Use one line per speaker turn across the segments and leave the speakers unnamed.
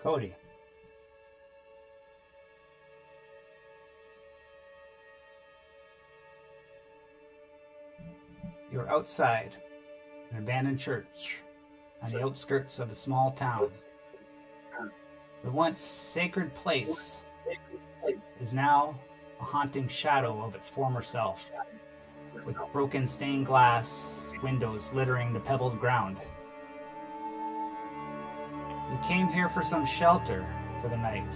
Cody. You're outside an abandoned church on the outskirts of a small town. The once sacred place is now a haunting shadow of its former self, with broken stained glass windows littering the pebbled ground. You came here for some shelter for the night.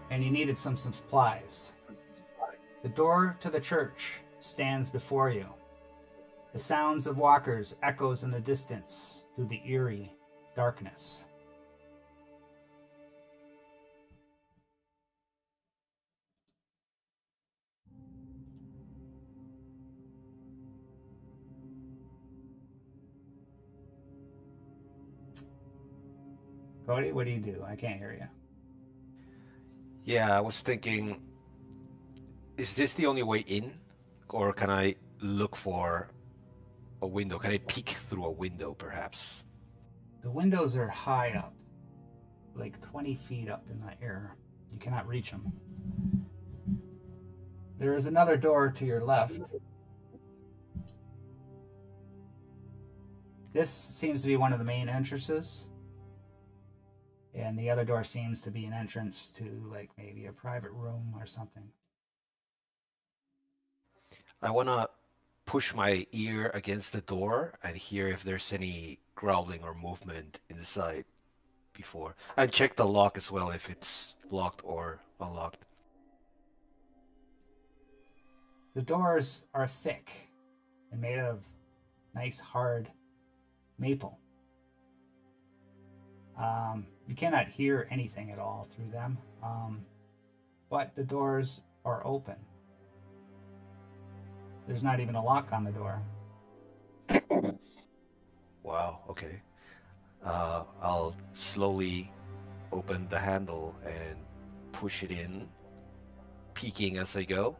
And you needed some supplies. The door to the church stands before you. The sounds of walkers echoes in the distance through the eerie darkness. Cody, what do you do? I can't hear you.
Yeah, I was thinking, is this the only way in? Or can I look for a window? Can I peek through a window, perhaps?
The windows are high up, like 20 feet up in the air. You cannot reach them. There is another door to your left. This seems to be one of the main entrances. And the other door seems to be an entrance to, like, maybe a private room or something.
I want to push my ear against the door and hear if there's any growling or movement inside before. And check the lock as well, if it's locked or unlocked.
The doors are thick and made of nice hard maple. You cannot hear anything at all through them, but the doors are open. There's not even a lock on the door.
Wow, okay. I'll slowly open the handle and push it in, peeking as I go,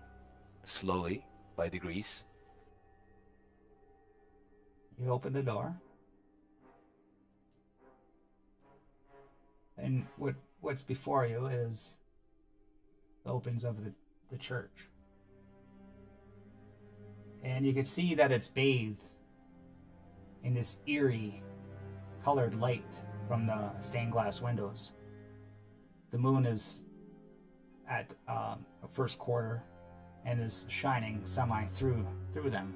slowly, by degrees.
You open the door. And what's before you is the opens of the church. And you can see that it's bathed in this eerie colored light from the stained glass windows. The moon is at a first quarter and is shining semi through them.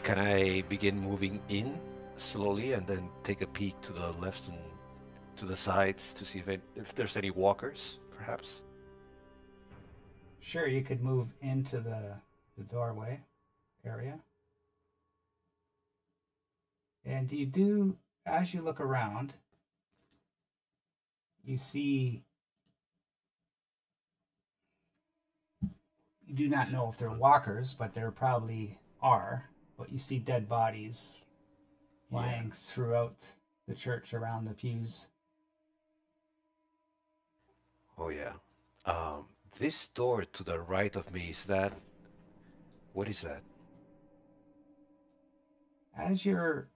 Can I begin moving in slowly and then take a peek to the left and to the sides to see if there's any walkers, perhaps?
Sure, you could move into the doorway area. And as you look around, you do not know if they're walkers, but there probably are. But you see dead bodies lying throughout the church around the pews.
Oh, yeah. This door to the right of me, what is that?
As you're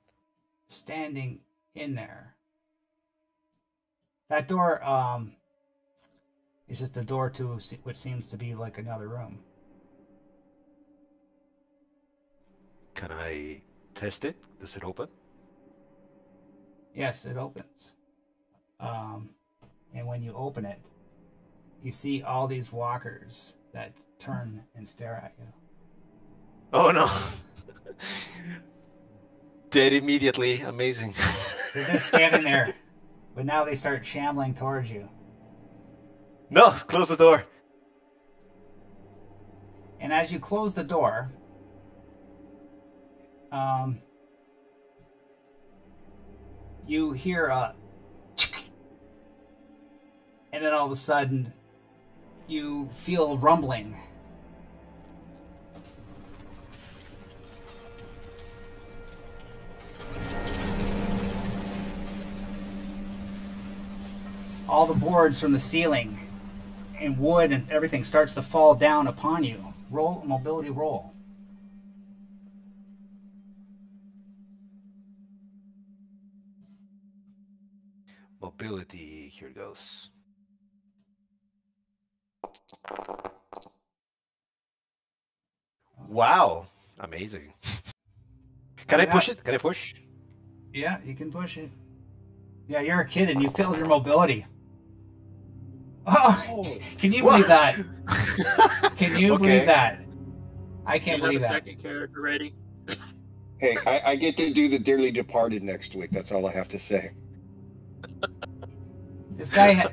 standing in there, that door is just a door to what seems to be like another room.
Can I test it? Does it open?
Yes, it opens. And when you open it, you see all these walkers that turn and stare at you.
Oh no! Dead immediately. Amazing.
They're just standing there, but now they start shambling towards you.
No! Close the door!
And as you close the door, you hear a and then all of a sudden you feel rumbling. All the boards from the ceiling and wood and everything starts to fall down upon you, Roll mobility roll.
Mobility. Here it goes. Wow. Amazing. Can I push it? Can I push?
Yeah, you can push it. Yeah, you're a kid and you failed your mobility. Oh, can you believe that? Can you believe that? I can't believe that.
Second character ready?
Hey, I get to do the Dearly Departed next week. That's all I have to say.
This guy,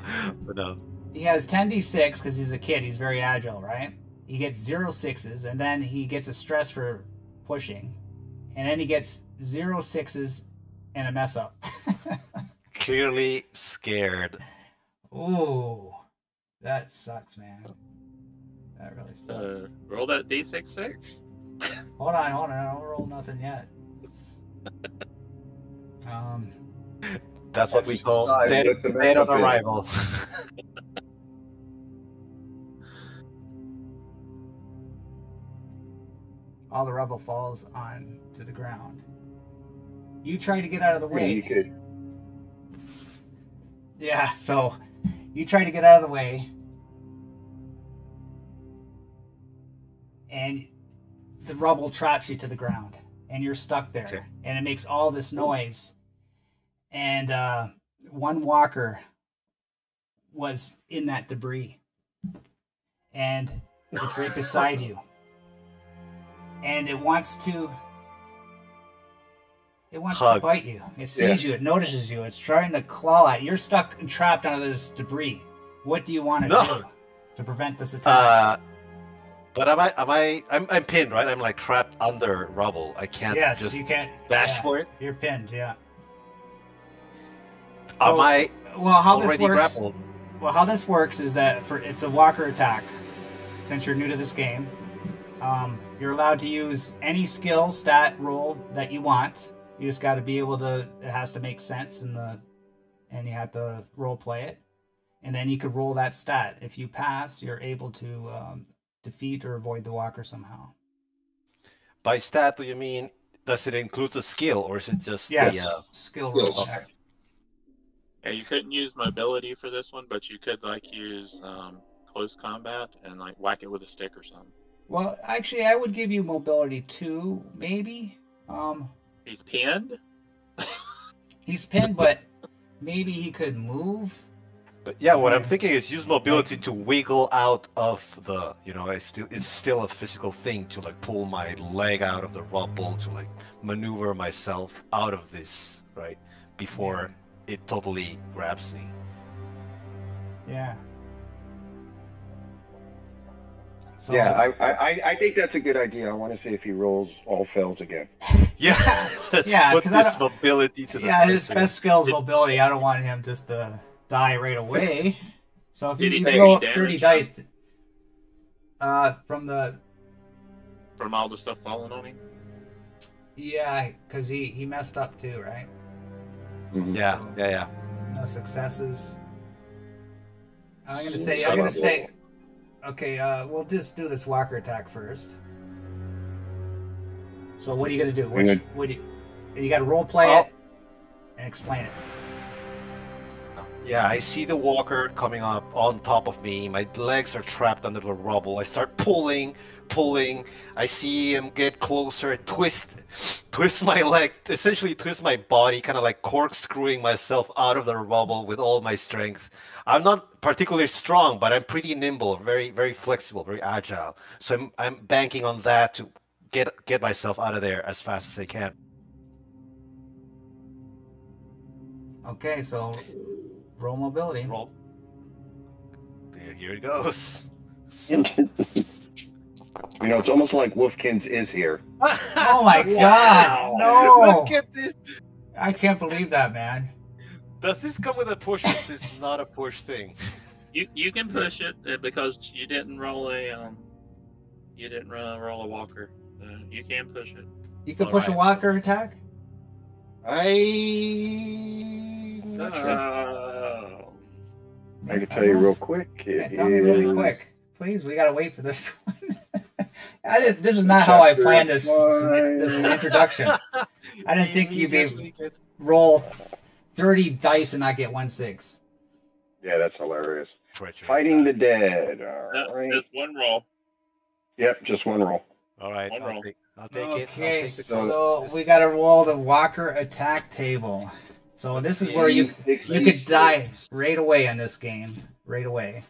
no.
He has 10d6 because he's a kid. He's very agile, right? He gets 0 6s, and then he gets a stress for pushing, and then he gets 0 6s and a mess up.
Clearly scared.
Ooh, that sucks, man. That really sucks.
Roll that d6.
Hold on. I don't roll nothing yet.
That's what we call dead on arrival.
All the rubble falls on to the ground. You try to get out of the way.
Yeah, you could.
Yeah, so you try to get out of the way. And the rubble traps you to the ground. And you're stuck there. Okay. And it makes all this noise. And one walker was in that debris. And it's right beside you. And it wants to bite you. It sees you. It notices you. It's trying to claw at you. You're stuck and trapped under this debris. What do you want to do to prevent this attack?
But I'm pinned, right? I'm like trapped under rubble. I can't
you can't
dash for it.
You're pinned, yeah.
So, am I already grappled?
Well, how this works is that it's a walker attack. Since you're new to this game, you're allowed to use any skill stat roll that you want. You just got to be able to. It has to make sense and you have to role play it, and then you could roll that stat. If you pass, you're able to defeat or avoid the walker somehow.
By stat, do you mean does it include the skill, or is it just
the skill roll?
Okay.
Yeah, you couldn't use mobility for this one, but you could use close combat and whack it with a stick or something.
Well, actually, I would give you mobility 2, maybe.
He's pinned?
He's pinned, but maybe he could move.
But yeah, what I'm thinking is use mobility to wiggle out of the, it's still a physical thing to pull my leg out of the rubble, to maneuver myself out of this, right? Before it totally grabs me.
Yeah.
So, I think that's a good idea. I want to see if he rolls all fails again.
Yeah, let's put this mobility to the
test. His best skill is mobility. I don't want him just to die right away. So if you roll 30 dice from
all the stuff falling on him?
Yeah, because he messed up too, right?
Mm-hmm. Yeah,
so,
yeah.
No successes. I'm gonna say. Okay, we'll just do this walker attack first. So what are you gonna do? You gotta role play it and explain it.
Yeah, I see the walker coming up on top of me. My legs are trapped under the rubble. I start pulling. I see him get closer, twist my leg, essentially twist my body, kind of like corkscrewing myself out of the rubble with all my strength. I'm not particularly strong, but I'm pretty nimble, very, very flexible, very agile. So I'm banking on that to get myself out of there as fast as I can.
Okay, so roll mobility.
Roll. Here it goes.
It's almost like Wolfkins is here.
Oh my God! No!
Look at this.
I can't believe that, man.
Does this come with a push? Or is this not a push thing?
You can push it because you didn't roll a walker. You can push it.
You can push a walker attack.
I can tell you real quick.
Tell me really quick, please. We gotta wait for this one. I didn't. This is not how I
Chapter
planned this
one.
introduction. I didn't think you'd be
Immediately gets-
roll 30 dice and not get 1/6.
Yeah, that's hilarious.
treacherous.
Fighting the dead.
No,
All right.
just one roll.
Yep, just one roll.
All right,
One roll.
I'll take it. I'll
Okay,
take the
so
this-
we got to roll the Walker attack table. So this is where you could
66.
die right away on this game, right away.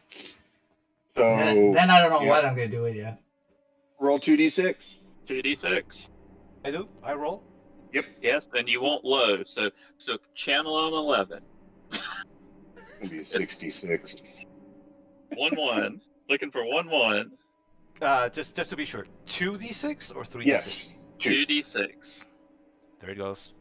So
Then I don't know
yeah.
what I'm gonna do with you.
roll 2d6.
2d6.
I do. I roll.
Yes, and you won't low. So channel on 11.
It'll be 66.
1-1. Looking for 1-1.
Just to be sure, 2d6 or 3d6?
Yes. 2.
2d6.
There it goes.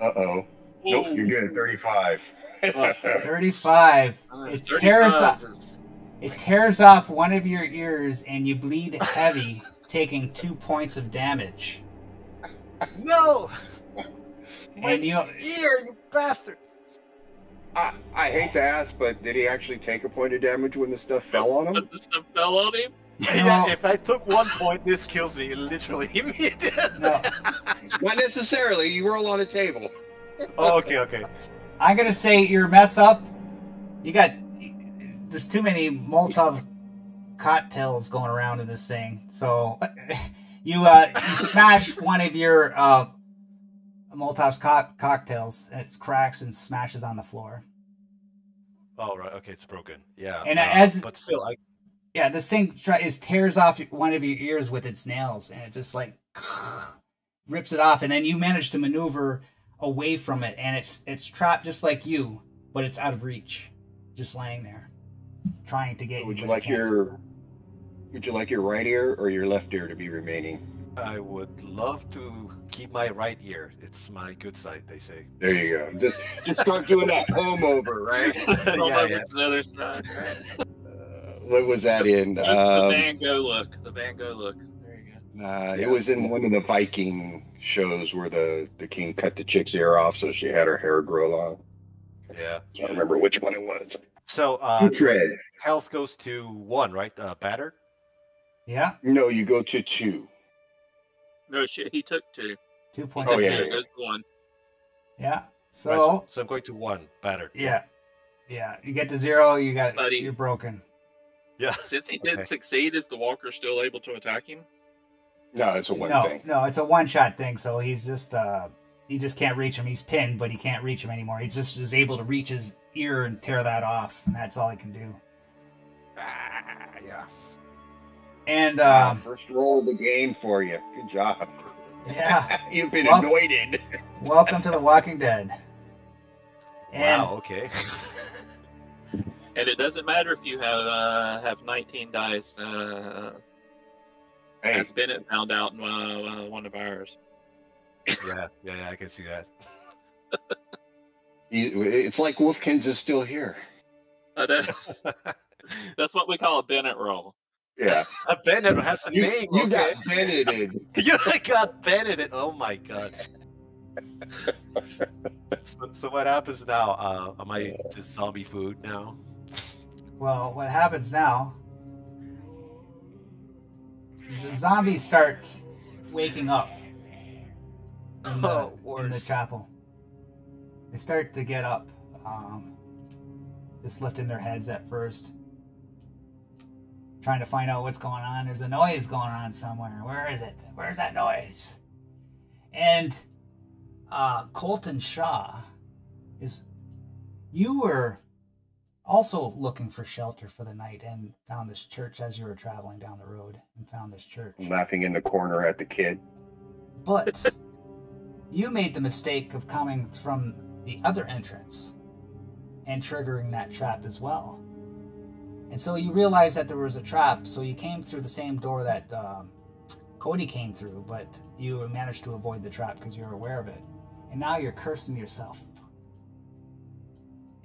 Uh-oh. Nope, you're good. 35.
35. It tears off. It tears off one of your ears, and you bleed heavy, taking 2 points of damage.
No!
And you,
Ear, you bastard!
I hate to ask, but did he actually take a point of damage when the stuff fell on him?
But the stuff fell on him?
Yeah, if I took 1 point, this kills me literally immediately.
no,
Not necessarily. You roll on a table.
Oh, okay.
I'm gonna say your mess up. You got. There's too many Molotov cocktails going around in this thing. So you smash one of your Molotov's cocktails, and it cracks and smashes on the floor.
Oh, right. Okay, it's broken. Yeah.
And
but still,
yeah, this thing tears off one of your ears with its nails, and it just like rips it off, and then you manage to maneuver away from it, and it's trapped just like you, but it's out of reach, just laying there, trying to get you.
Would you
but it
like
can't.
your right ear or your left ear to be remaining?
I would love to keep my right ear. It's my good side, they say.
There you go. Just start doing that comb over, right?
Over
yeah.
to the other side.
What was that in?
The Van Gogh look. The Van Gogh look. There you go.
It was in one of the Viking shows where the king cut the chick's ear off so she had her hair grow long.
Yeah.
Can't remember which one it was.
So,
Tread.
health goes to 1, right? Batter?
Yeah,
No, you go to 2.
No shit, he took 2.
2 points.
Oh,
of
yeah,
damage.
There's 1.
Yeah. So
Right, so I'm going to 1, batter.
yeah. You get to 0.
Buddy.
You're broken.
Yeah.
Since he did
Okay.
succeed, is the walker still able to attack him?
No, it's a one
No,
thing.
no, it's a one-shot thing. So he's just he just can't reach him. He's pinned, but he can't reach him anymore. He just is able to reach his ear and tear that off, and that's all he can do.
Yeah.
And
First roll of the game for you. Good job.
yeah,
You've been
Well-
anointed.
welcome to The Walking Dead. And
Wow, okay.
And it doesn't matter if you have 19 dice,
Hey,
as Bennett found out in one of ours.
yeah, I can see that.
it's like Wolfkins is still here.
That's what we call a Bennett roll.
Yeah.
Bennett has a name,
You
okay.
got Benneted.
You got Bennett. Oh my god. So what happens now? Am I just zombie food now?
well, what happens now? The zombies start waking up in the
worse.
chapel. They start to get up, just lifting their heads at first, trying to find out what's going on. There's a noise going on somewhere. Where is it? Where's that noise? And Colton Shaw you were also looking for shelter for the night and found this church as you were traveling down the road and found this church.
Laughing in the corner at the kid.
But you made the mistake of coming from the other entrance and triggering that trap as well. And so you realized that there was a trap, so you came through the same door that Cody came through, but you managed to avoid the trap because you were aware of it. And now you're cursing yourself.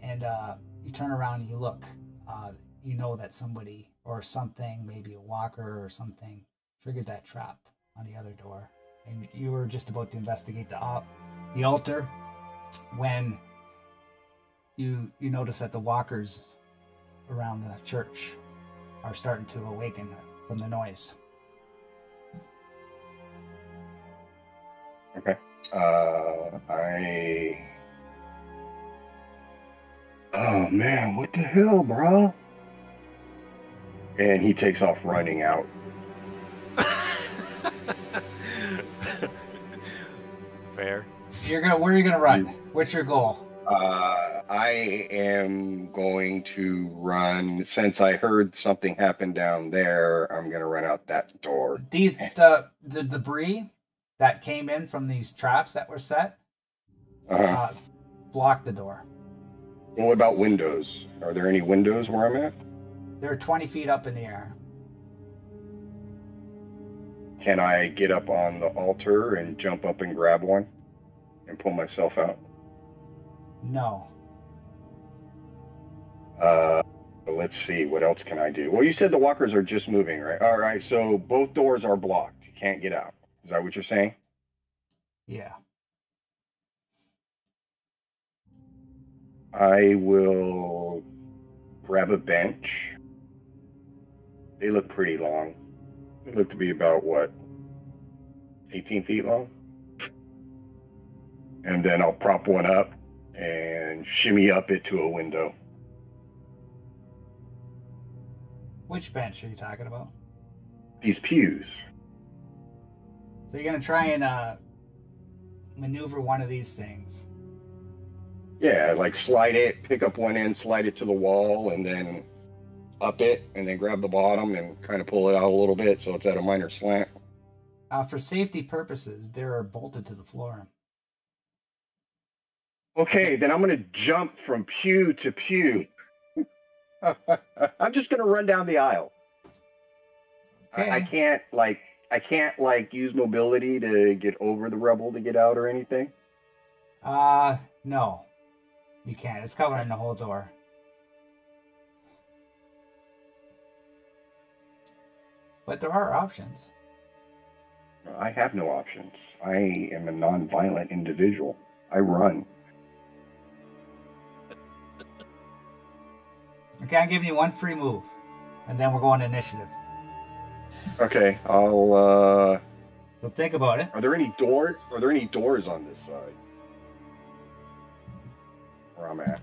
And you turn around and you look. You know that somebody or something, maybe a walker or something, triggered that trap on the other door. And you were just about to investigate the altar when you notice that the walkers around the church are starting to awaken from the noise.
Okay. Oh man, what the hell, bro? And he takes off running out.
Fair.
Where are you gonna run? What's your goal?
I am going to run. Since I heard something happen down there, I'm gonna run out that door.
The debris that came in from these traps that were set blocked the door.
What about windows? Are there any windows where I'm at?
They're 20 feet up in the air.
Can I get up on the altar and jump up and grab one and pull myself out?
No.
Let's see. What else can I do? Well, you said the walkers are just moving, right? All right. So both doors are blocked. You can't get out. Is that what you're saying?
Yeah.
I will grab a bench. They look pretty long. They look to be about, what, 18 feet long? And then I'll prop one up and shimmy up it to a window.
Which bench are you talking about?
These pews.
So you're going to try and maneuver one of these things.
Yeah, like slide it, pick up one end, slide it to the wall, and then up it, and then grab the bottom and kind of pull it out a little bit so it's at a minor slant.
For safety purposes, they're bolted to the floor.
Okay, then I'm going to jump from pew to pew. I'm just going to run down the aisle.
Okay.
I can't use mobility to get over the rebel to get out or anything.
No. You can't. It's covering the whole door. But there are options.
I have no options. I am a non-violent individual. I run.
Okay, I'm giving you one free move. And then we're going to initiative.
Okay, I'll
So think about it.
Are there any doors? Are there any doors on this side? Where I'm at.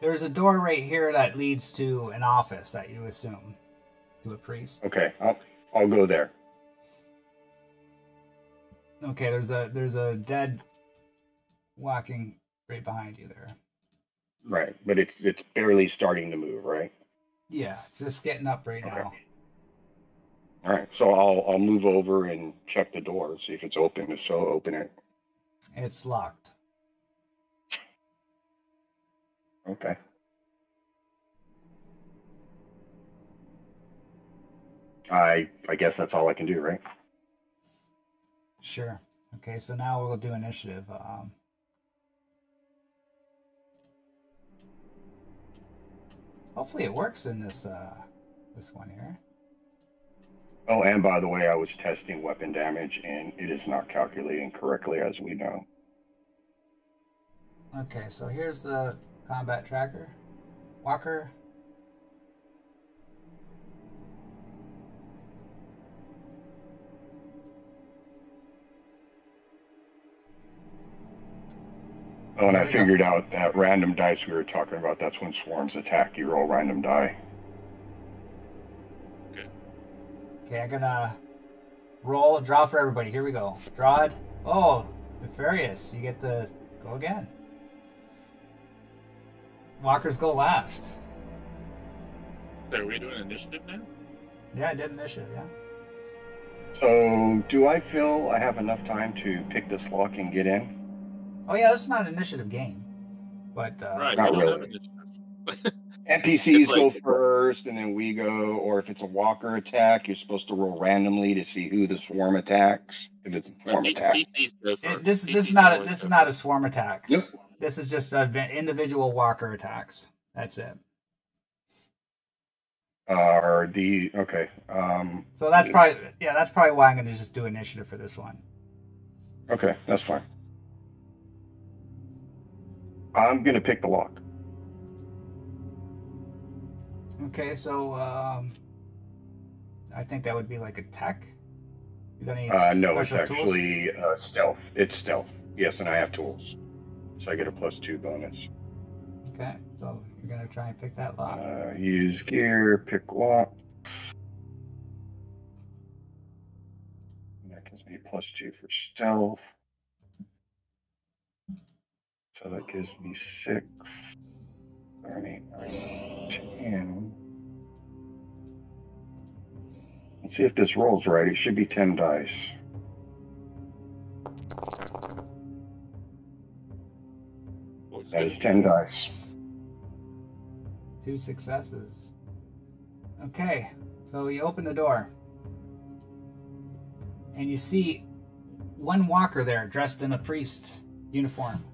There's a door right here that leads to an office that you assume. To a priest.
Okay, I'll go there.
Okay, there's a dead walking right behind you there.
Right, but it's barely starting to move, right?
Yeah, just getting up right now.
All right, so I'll move over and check the door, see if it's open. If so, open it.
It's locked.
Okay. I guess that's all I can do, right?
Sure. Okay, so now we'll do initiative. Hopefully it works in this one here.
Oh, and by the way, I was testing weapon damage, and it is not calculating correctly, as we know.
Okay, so here's the combat tracker. Walker.
Oh, and I figured out that random dice we were talking about, that's when swarms attack. You roll random die.
Okay, I'm gonna roll, draw for everybody. Here we go. Drawed. Oh, Nefarious. You get the go again. Walkers go last.
So are we doing initiative now?
Yeah, I did initiative, yeah.
So, do I feel I have enough time to pick this lock and get in?
Oh yeah, this is not an initiative game. But
Right,
not
we don't
really.
have initiative.
NPCs
like-
go first, and then we go. Or if it's a walker attack, you're supposed to roll randomly to see who the swarm attacks. If it's a swarm attack.
PCs go first.
this is
PCs
not
always go
a
first.
swarm attack.
Yep.
This is just individual walker attacks. That's it.
Okay.
So that's probably why I'm gonna just do initiative for this one.
Okay, that's fine. I'm gonna pick the lock.
Okay, so I think that would be like a tech. You got any
No, it's
special tools?
actually stealth. It's stealth. Yes, and I have tools, so I get a +2 bonus.
Okay, so you're gonna try and pick that lock.
Use gear, pick lock. That gives me +2 for stealth. So that gives me 6, 7, 8, 9, 10. Let's see if this rolls right. It should be 10 dice. That is 10 dice.
2 successes. Okay, so you open the door. And you see one walker there dressed in a priest uniform.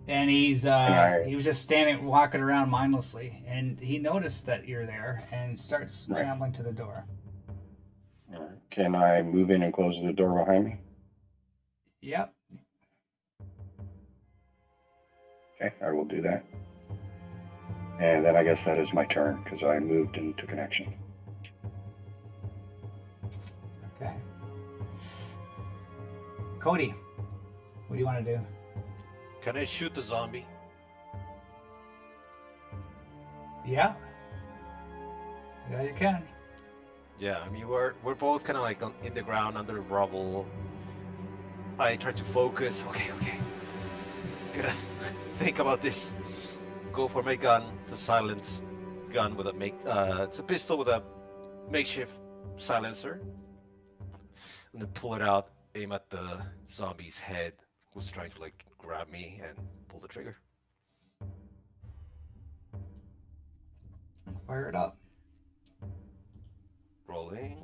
And he was just standing, walking around mindlessly. And he noticed that you're there and starts shambling to the door.
Can I move in and close the door behind me?
Yep.
Okay, I will do that. And then I guess that is my turn because I moved and took an action.
Okay. Cody, what do you want to do?
Can I shoot the zombie?
Yeah. Yeah, you can.
Yeah, I mean we're both kind of like in the ground under rubble. I try to focus. Okay. Gotta think about this. Go for my gun, the silence gun with it's a pistol with a makeshift silencer, and then pull it out, aim at the zombie's head, who's trying to like grab me, and pull the trigger.
Fire it up.
Rolling.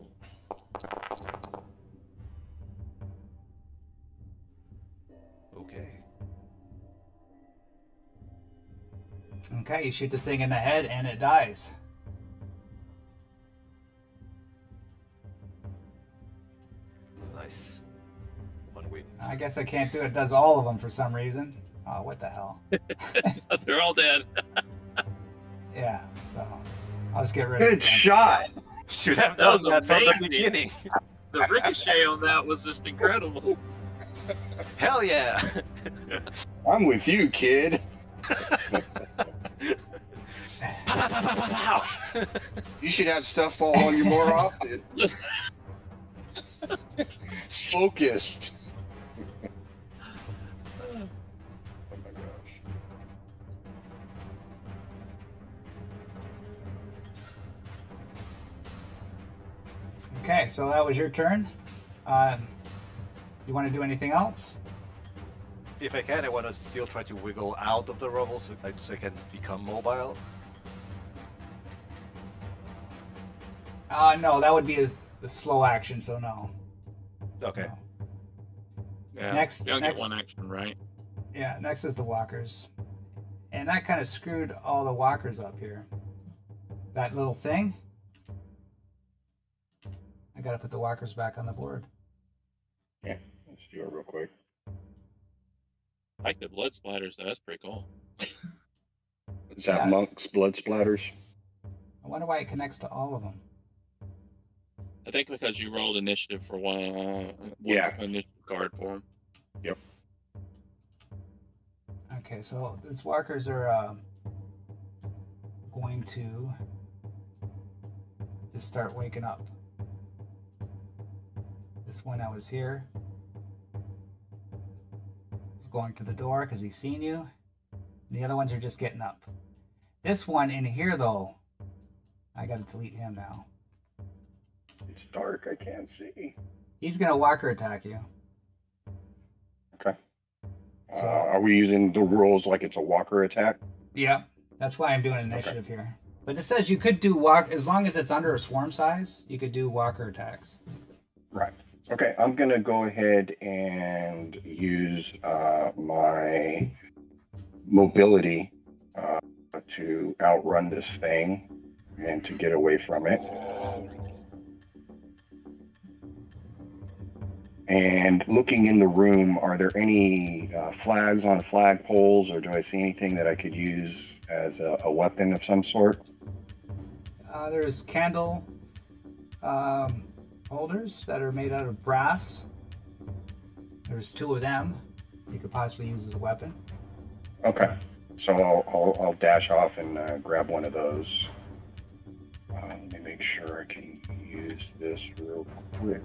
Okay.
Okay, you shoot the thing in the head and it dies.
Nice. One win.
I guess I can't do it. It does all of them for some reason. Oh, what the hell?
They're all dead.
Yeah, so I'll just get rid of it.
Good shot.
Should have
That
done
was
that from the
amazing.
beginning.
The ricochet on that was just incredible.
Hell yeah!
I'm with you, kid.
Pow, pow, pow, pow, pow, pow.
You should have stuff fall on you more often. Focused.
Oh my gosh.
Okay, so that was your turn. You want to do anything else?
If I can, I want to still try to wiggle out of the rubble so I can become mobile.
No, that would be a slow action, so no.
Okay.
No.
Yeah,
Next-
you only
next.
get one action, right?
Yeah, next is the walkers. And that kind of screwed all the walkers up here. That little thing. I gotta put the walkers back on the board.
Yeah, let's do it real quick.
I like the blood splatters, though. That's pretty cool.
Is that
Yeah.
monk's blood splatters?
I wonder why it connects to all of them.
I think because you rolled initiative for one
Yeah.
initiative card for them.
Yep.
Okay, so these walkers are going to just start waking up. This one that was here is going to the door because he's seen you. The other ones are just getting up. This one in here, though, I gotta delete him now.
It's dark. I can't see.
He's gonna walker attack you.
Okay.
So-
Are we using the rules like it's a walker attack?
Yeah, that's why I'm doing initiative here. But it says you could do walk as long as it's under a swarm size. You could do walker attacks.
Right. Okay, I'm gonna go ahead and use my mobility to outrun this thing and to get away from it. And looking in the room, are there any flags on flagpoles, or do I see anything that I could use as a weapon of some sort?
There's candle holders that are made out of brass. There's 2 of them you could possibly use as a weapon.
Okay, so I'll dash off and grab one of those. Let me make sure I can use this real quick.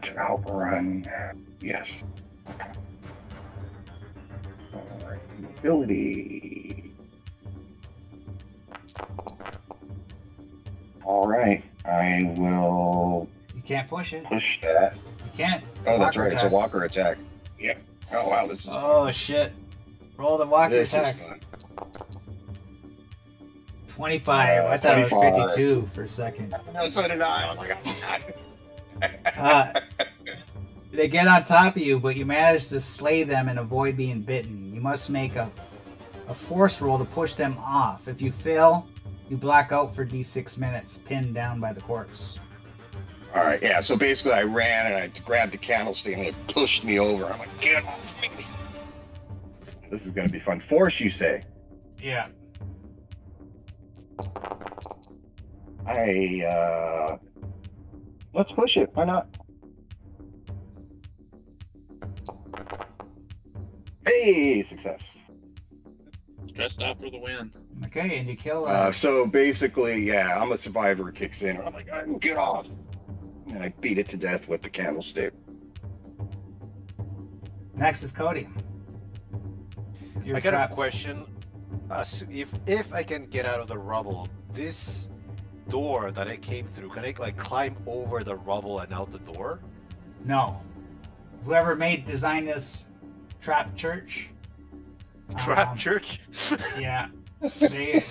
To outrun. Yes. Okay. All right. Mobility. All right. I will
You can't push it.
push that.
You can't. It's a
Oh, that's
walker
right. It's a
attack.
walker attack. Yeah. Oh wow, this is
Oh shit. Roll the walker
this
attack.
is fun.
25. I thought it was
25.
52 for a second.
No, so did I. Oh my god.
They get on top of you, but you manage to slay them and avoid being bitten. You must make a force roll to push them off. If you fail, you black out for D6 minutes, pinned down by the corpse.
All right, yeah. So basically, I ran and I grabbed the candlestick and it pushed me over. I'm like, get off me!
This is going to be fun. Force, you say?
Yeah.
Let's push it. Why not? Hey, success.
Stressed out for the win.
Okay, and you kill.
So basically, yeah, I'm a survivor. It kicks in. I'm like, get off! And I beat it to death with the candlestick.
Next is Cody. You're
I got
trapped.
a question. If I can get out of the rubble, this door that I came through, can I like climb over the rubble and out the door?
No. Whoever designed this trap church.
Trap church?
Yeah. They,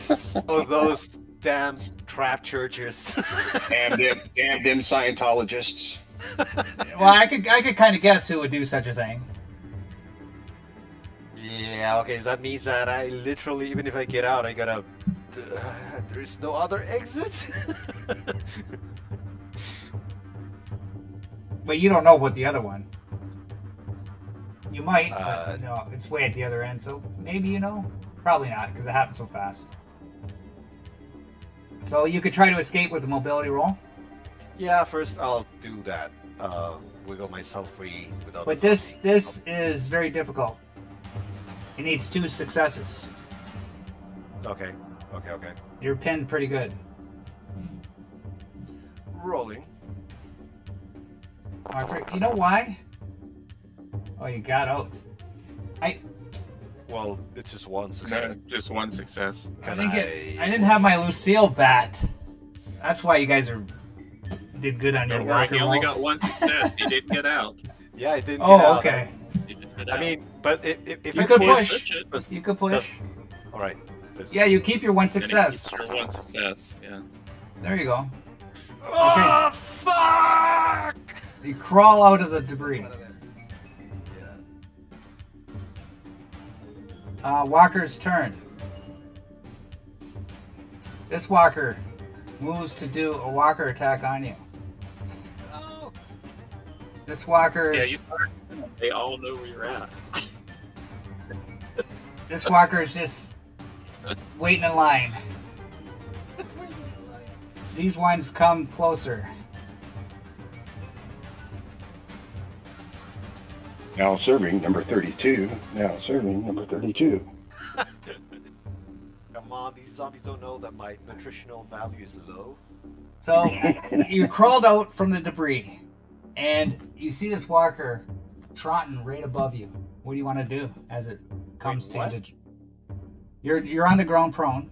Oh, those damn trap churches.
Damn them Scientologists.
well, I could kind of guess who would do such a thing.
Yeah, okay, so that means that I literally, even if I get out, I gotta... there's no other exit?
But you don't know what the other one. You might,
Uh,
but no, it's way at the other end, so maybe you know? Probably not, because it happens so fast. So you could try to escape with the mobility roll.
Yeah, first I'll do that. Wiggle myself free without...
But this is very difficult. It needs 2 successes.
Okay.
You're pinned pretty good.
Rolling.
You know why? Oh, you got out.
Well, it's just one
No,
success.
just one success.
I didn't have my Lucille bat. That's why you guys did good on your
Don't worry,
walker
you only
rolls.
got one success. You didn't get out.
Yeah, I didn't get
Oh,
out.
okay.
You didn't get
I
out.
mean, but if
You
I
could
push...
push.
it.
You could push.
All right.
Yeah, you keep your 1
Then it
success.
keeps your one success. Yeah.
There you go.
Oh, fuck!
You crawl out of the debris. Walker's turn. This walker moves to do a walker attack on you.
Oh.
This walker
Yeah,
is,
they all know where you're at.
this walker is just waiting in line. These ones come closer.
Now serving number 32. Now serving number 32.
Come on, these zombies don't know that my nutritional value is low.
So you crawled out from the debris, and you see this walker trotting right above you. What do you want to do as it comes
Wait,
to you? You're on the ground prone.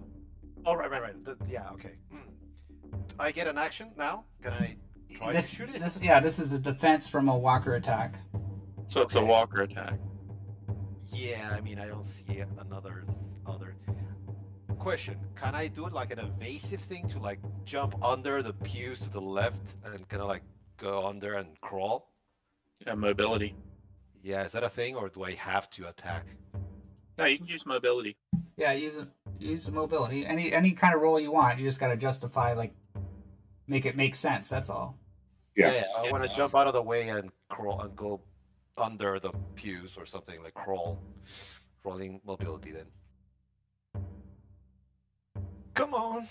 Oh, right. Yeah, okay. I get an action now? Can I try to shoot it?
This is a defense from a walker attack.
So it's a walker attack.
Yeah, I mean, I don't see another other. Question: can I do it like an evasive thing to like jump under the pews to the left and kind of like go under and crawl?
Yeah, mobility.
Yeah, is that a thing, or do I have to attack?
No, you can use mobility.
Yeah, use the mobility. Any kind of roll you want. You just got to justify like make it make sense. That's all.
Yeah.
I want to jump out of the way and crawl and go under the pews or something, like crawling mobility. Then come on.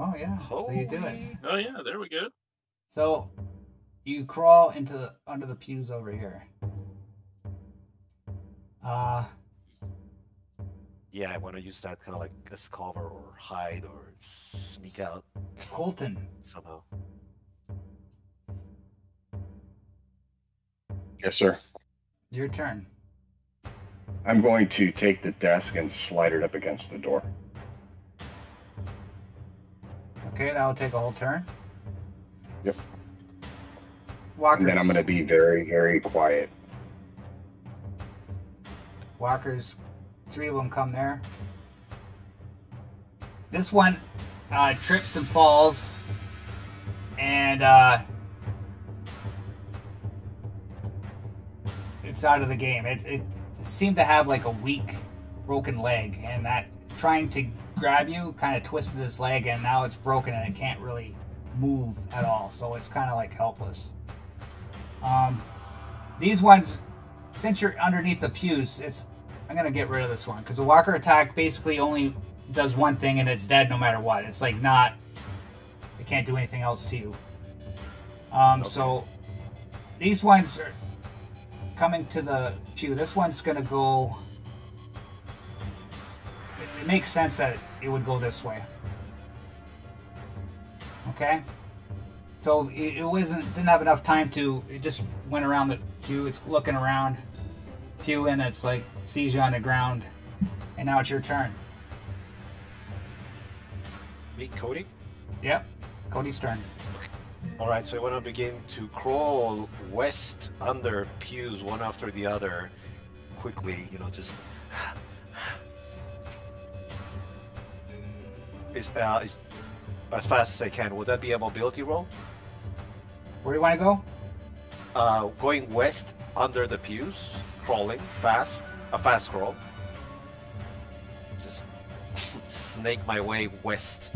Oh yeah, so you do it.
Holy-
Oh yeah, there we go.
So you crawl into under the pews over here.
Yeah, I want to use that kind of like as cover or hide or sneak out
Colton,
somehow.
Yes, sir.
your turn.
I'm going to take the desk and slide it up against the door.
Okay, that will take a whole turn.
Yep.
Walkers.
And then I'm going to be very, very quiet.
Walkers, 3 of them come there. This one trips and falls, and it's out of the game. It seemed to have like a weak, broken leg, and that trying to grab you kind of twisted his leg, and now it's broken and it can't really move at all. So it's kind of like helpless. These ones, since you're underneath the pews, I'm gonna get rid of this one because the walker attack basically only does one thing and it's dead no matter what. It's like it can't do anything else to you. So these ones are coming to the pew. This one's gonna go. It makes sense that it would go this way. Okay. So it didn't have enough time to. It just went around the pew. It's looking around pew and it's like sees you on the ground, and now it's your turn.
Meet Cody.
Yep, Cody's turn.
All right, so I want to begin to crawl west under pews one after the other, quickly. Just is as fast as I can. Would that be a mobility roll?
Where do you want to go?
Going west under the pews, crawling fast, a fast crawl. Just snake my way west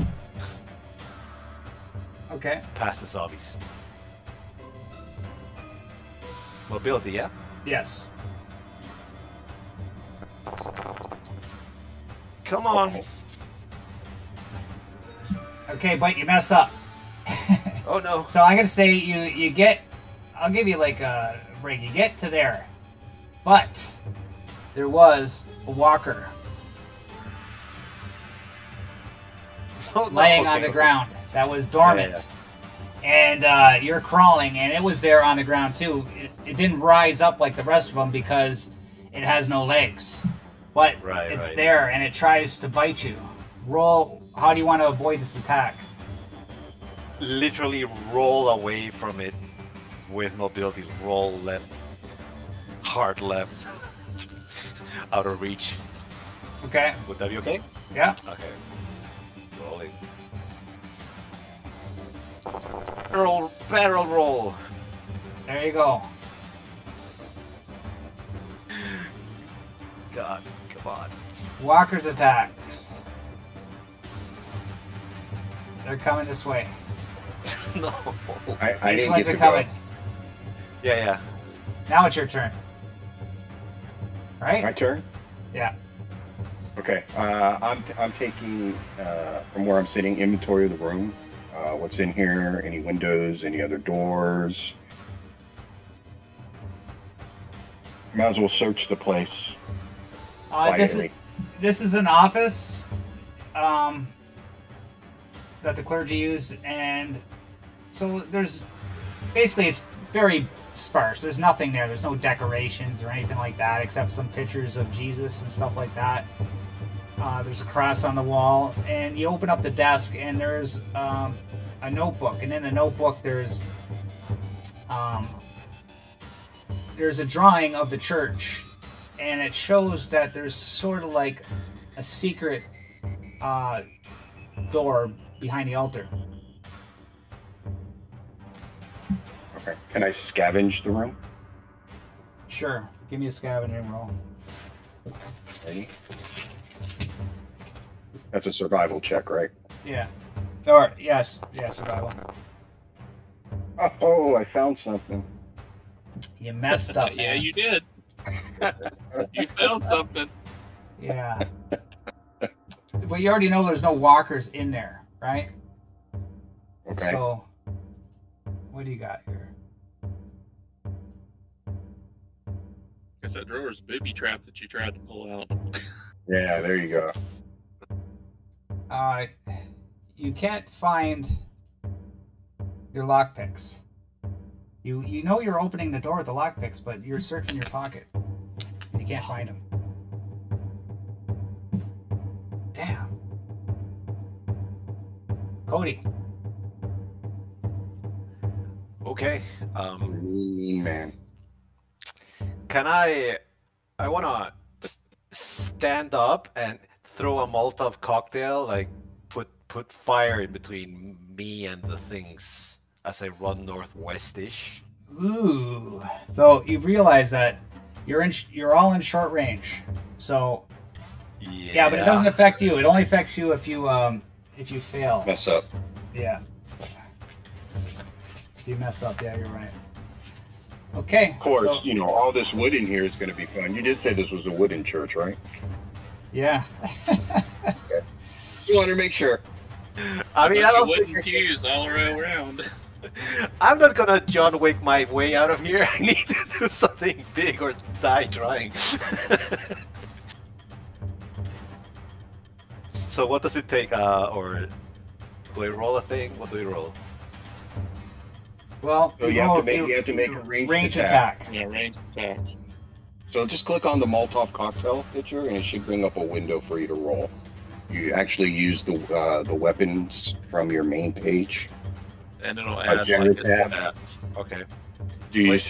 Okay.
past the zombies. Mobility, yeah?
Yes.
Come on.
Okay, but you mess up.
Oh no.
So I'm gonna say you get. I'll give you like a break. You get to there, but there was a walker
Oh, no.
laying on
Okay.
the ground that was dormant, and you're crawling, and it was there on the ground too. It didn't rise up like the rest of them because it has no legs, but it's
Right.
there, and it tries to bite you. Roll. How do you want to avoid this attack?
Literally roll away from it with mobility. Roll left. Hard left. Out of reach.
Okay.
Would that be okay?
Yeah.
Okay. Rolling. Barrel roll.
There you go.
God, come on.
Walker's attacks. They're coming this way.
No.
I
These
didn't
ones
get
are
to
coming.
go.
Yeah.
Now it's your turn. Right?
My turn?
Yeah.
Okay. I'm taking, from where I'm sitting, inventory of the room. What's in here, any windows, any other doors. Might as well search the place quietly.
This is an office that the clergy use, and so there's basically it's very sparse. There's nothing there. There's no decorations or anything like that except some pictures of Jesus and stuff like that. There's a cross on the wall, and you open up the desk, and there's a notebook, and in the notebook there's a drawing of the church, and it shows that there's sort of like a secret door behind the altar.
Okay. Can I scavenge the room?
Sure. Give me a scavenging roll.
Ready?
That's a survival check, right?
Yeah. Or yes, yeah, survival.
Oh, I found something.
You messed up.
Yeah,
man.
you did. You found something.
Yeah. But you already know there's no walkers in there, right?
Okay.
So, what do you got here?
Because that drawer's booby trap that you tried to pull out.
Yeah, there you go.
You can't find your lockpicks. You know you're opening the door with the lockpicks, but you're searching your pocket. And you can't find them. Damn. Cody.
Okay.
Mean man.
Can I want to stand up and throw a Molotov cocktail, like put fire in between me and the things as I run northwest-ish.
Ooh. So you realize that you're all in short range. So yeah, but it doesn't affect you. It only affects you if you fail.
Mess up.
Yeah. If you mess up, yeah, you're right. Okay.
Of course,
so-
you know, all this wood in here is going to be fun. You did say this was a wooden church, right?
Yeah.
Just wanted to make sure.
I mean, I don't
wooden
think
pews all around.
I'm not gonna John Wick my way out of here. I need to do something big or die trying. So what does it take? Or do I roll a thing? What do we roll?
Well,
So you have to make a ranged
attack.
Yeah, range attack.
So just click on the Molotov cocktail picture, and it should bring up a window for you to roll. You actually use the weapons from your main page.
And it'll add
general
like
tab.
a stat.
Okay.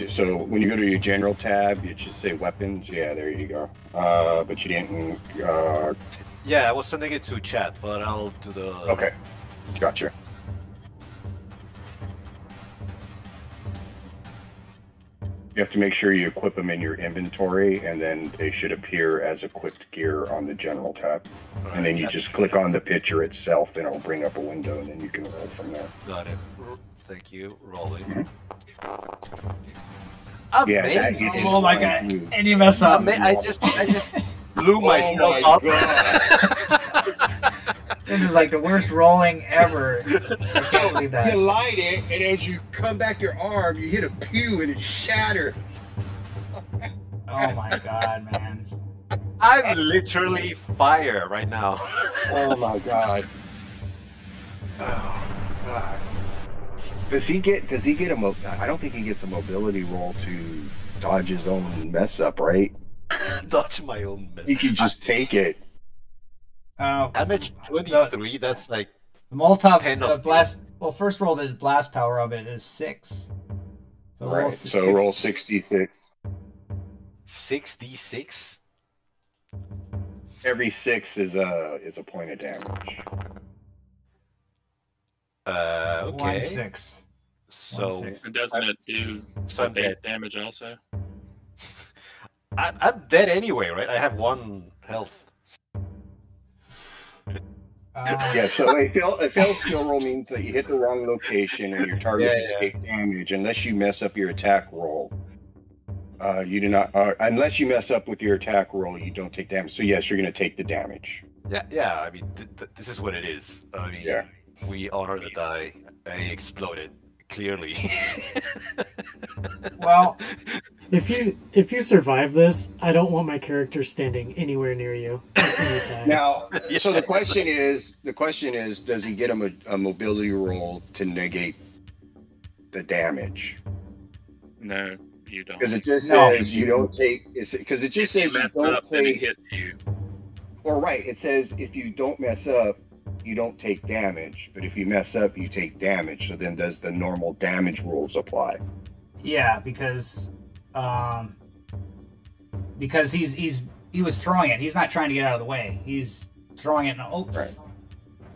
So when you go to your general tab, it should say weapons. Yeah, there you go. But you didn't.
Yeah, I was sending it to chat, but I'll do the.
Okay, gotcha. You have to make sure you equip them in your inventory, and then they should appear as equipped gear on the general tab. And then you just click on the picture itself, and it'll bring up a window, and then you can roll from there.
Got it. Thank you. Rolling.
Yeah, that
Amazing.
you did
Oh my
fine,
god.
too.
And you mess up.
I just blew
Oh
myself
my
up.
God.
This is like the worst rolling ever. I can't believe
You
that.
light it, and as you come back your arm, you hit a pew, and it shattered.
Oh my god, man.
I'm literally fire right now.
Oh my god. Oh god. Does he get a I don't think he gets a mobility roll to dodge his own mess up, right?
Dodge my own mess.
He can just take it.
Damage 23, that's like
The Molotov
10 of
blast. Well, first roll the blast power of it is 6. So roll
Right. So roll 66.
6d6.
Every 6 is a point of damage.
Okay.
1-6.
So
1-6.
And doesn't it do
So I'm
base
dead.
damage also?
I'm dead anyway, right? I have 1 health.
Yeah, so a failed skill roll means that you hit the wrong location and your target
Yeah.
take damage unless you mess up your attack roll. You do not, unless you mess up with your attack roll, you don't take damage. So yes, you're going to take the damage.
Yeah. I mean, this is what it is. I mean,
Yeah.
we honor the die. I exploded clearly.
Well,
If you survive this, I don't want my character standing anywhere near you at any time.
Now, so the question is, does he get a mobility roll to negate the damage?
No, you don't.
Because it just
No.
says you don't take. Because it just
If you
says you
mess
don't
up, then it
take.
hits you.
Or right, it says if you don't mess up, you don't take damage. But if you mess up, you take damage. So then, does the normal damage rules apply?
yeah, because he was throwing it. He's not trying to get out of the way. He's throwing it in oops.
Right.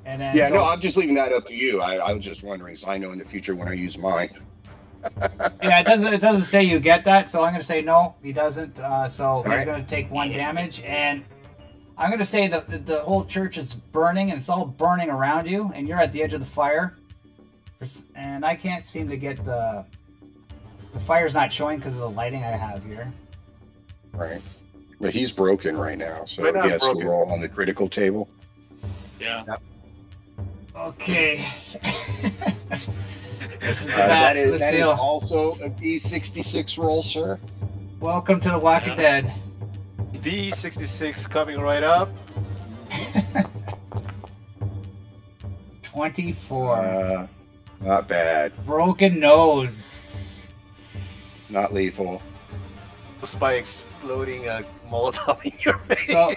And then
Yeah,
so-
no, I'm just leaving that up to you. I was just wondering, so I know in the future when I use mine.
yeah, it doesn't say you get that, so I'm going to say no, he doesn't. So he's
Alright.
going to take 1 damage, and I'm going to say that the whole church is burning, and it's all burning around you, and you're at the edge of the fire. And I can't seem to get the fire's not showing because of the lighting I have here.
Right. But he's broken right now, so
Right now
he
I'm
has
broken.
to roll on the critical table.
Yeah.
Okay. This is
That is
Lucille.
also a D66 roll, sir.
Welcome to The Walking Dead.
D66 coming right up.
24.
Not bad.
Broken nose.
Not lethal.
Just by exploding a Molotov in your face.
So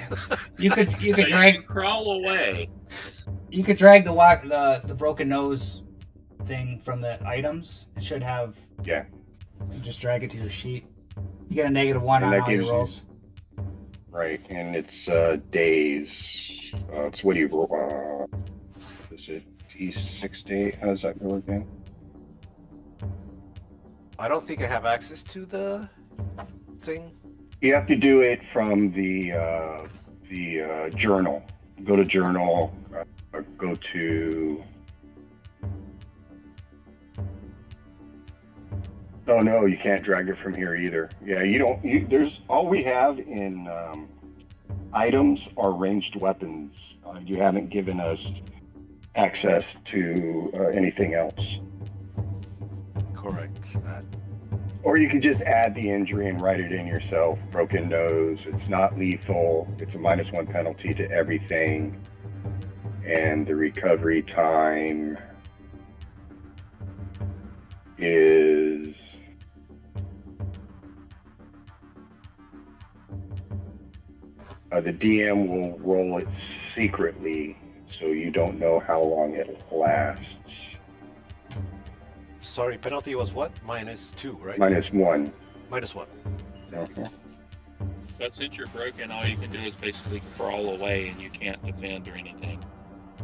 you could
So you
drag
can crawl away.
the broken nose thing from the items. It should have.
Yeah.
You just drag it to your sheet. You get a -1
And
on
that
all your
gives you-
rolls.
Right, and it's days. It's what do you is it D6 day? How does that go again?
I don't think I have access to the thing.
You have to do it from the journal. Go to journal. Go to. Oh no, you can't drag it from here either. Yeah, you don't. There's all we have in items are ranged weapons. You haven't given us access to anything else.
Correct. That.
Or you could just add the injury and write it in yourself. Broken nose. It's not lethal. It's a -1 penalty to everything. And the recovery time is the DM will roll it secretly, so you don't know how long it lasts.
Sorry, penalty was what? -2, right?
-1.
-1.
Okay.
But since you're broken, all you can do is basically crawl away, and you can't defend or anything.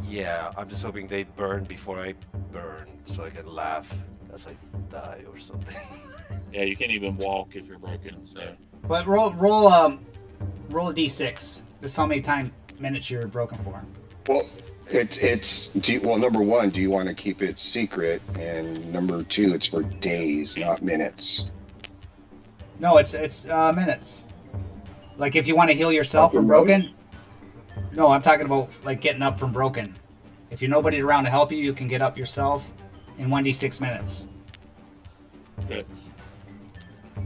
Yeah, I'm just hoping they burn before I burn, so I can laugh as I die or something.
Yeah, you can't even walk if you're broken. So
But roll a d6. That's how many minutes you're broken for.
Well, well, number one, do you want to keep it secret? And number two, it's for days, not minutes.
No, it's minutes. Like if you want to heal yourself
From
from broken. No, I'm talking about like getting up from broken. If you're nobody around to help you, you can get up yourself in 1d6 minutes.
good.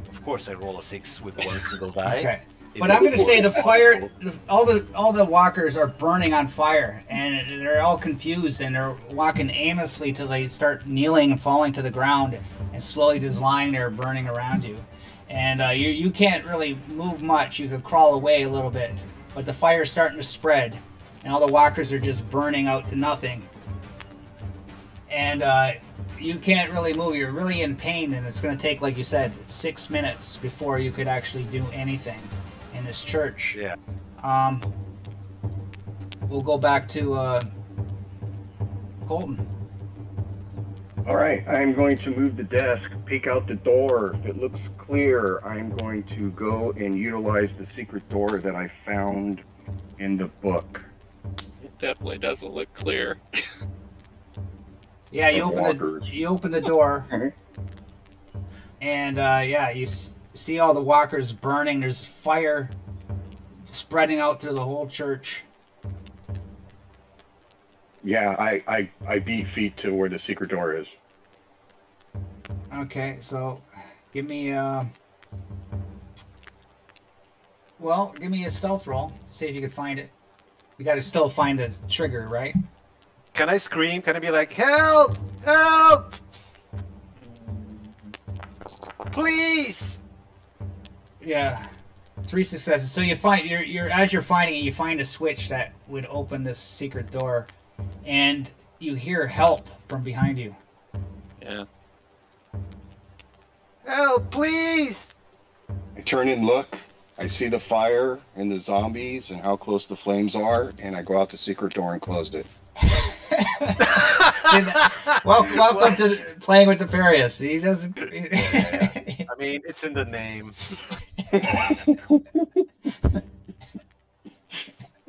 Of course, I roll a 6 with one single die.
Okay. But I'm going to say the fire, all the walkers are burning on fire, and they're all confused, and they're walking aimlessly till they start kneeling and falling to the ground, and slowly just lying there burning around you. And you can't really move much. You could crawl away a little bit, but the fire's starting to spread, and all the walkers are just burning out to nothing. And you can't really move. You're really in pain, and it's going to take, like you said, 6 minutes before you could actually do anything in this church.
Yeah.
We'll go back to Colton.
All right, I'm going to move the desk, peek out the door. If it looks clear, I'm going to go and utilize the secret door that I found in the book.
It definitely doesn't look clear.
Yeah, you
Of
open
walkers.
you open the door,
Mhm.
and yeah, you see all the walkers burning. There's fire spreading out through the whole church.
Yeah, I beat feet to where the secret door is.
Okay, so give me give me a stealth roll. See if you can find it. You got to still find the trigger, right?
Can I scream? Can I be like, help! Help! Please!
Yeah, 3 successes. So you find you're as you're finding it, you find a switch that would open this secret door, and you hear help from behind you.
Yeah.
Help, please!
I turn and look. I see the fire and the zombies and how close the flames are, and I go out the secret door and close it.
Welcome to Playing with Nefarious. He doesn't.
I mean, it's in the name.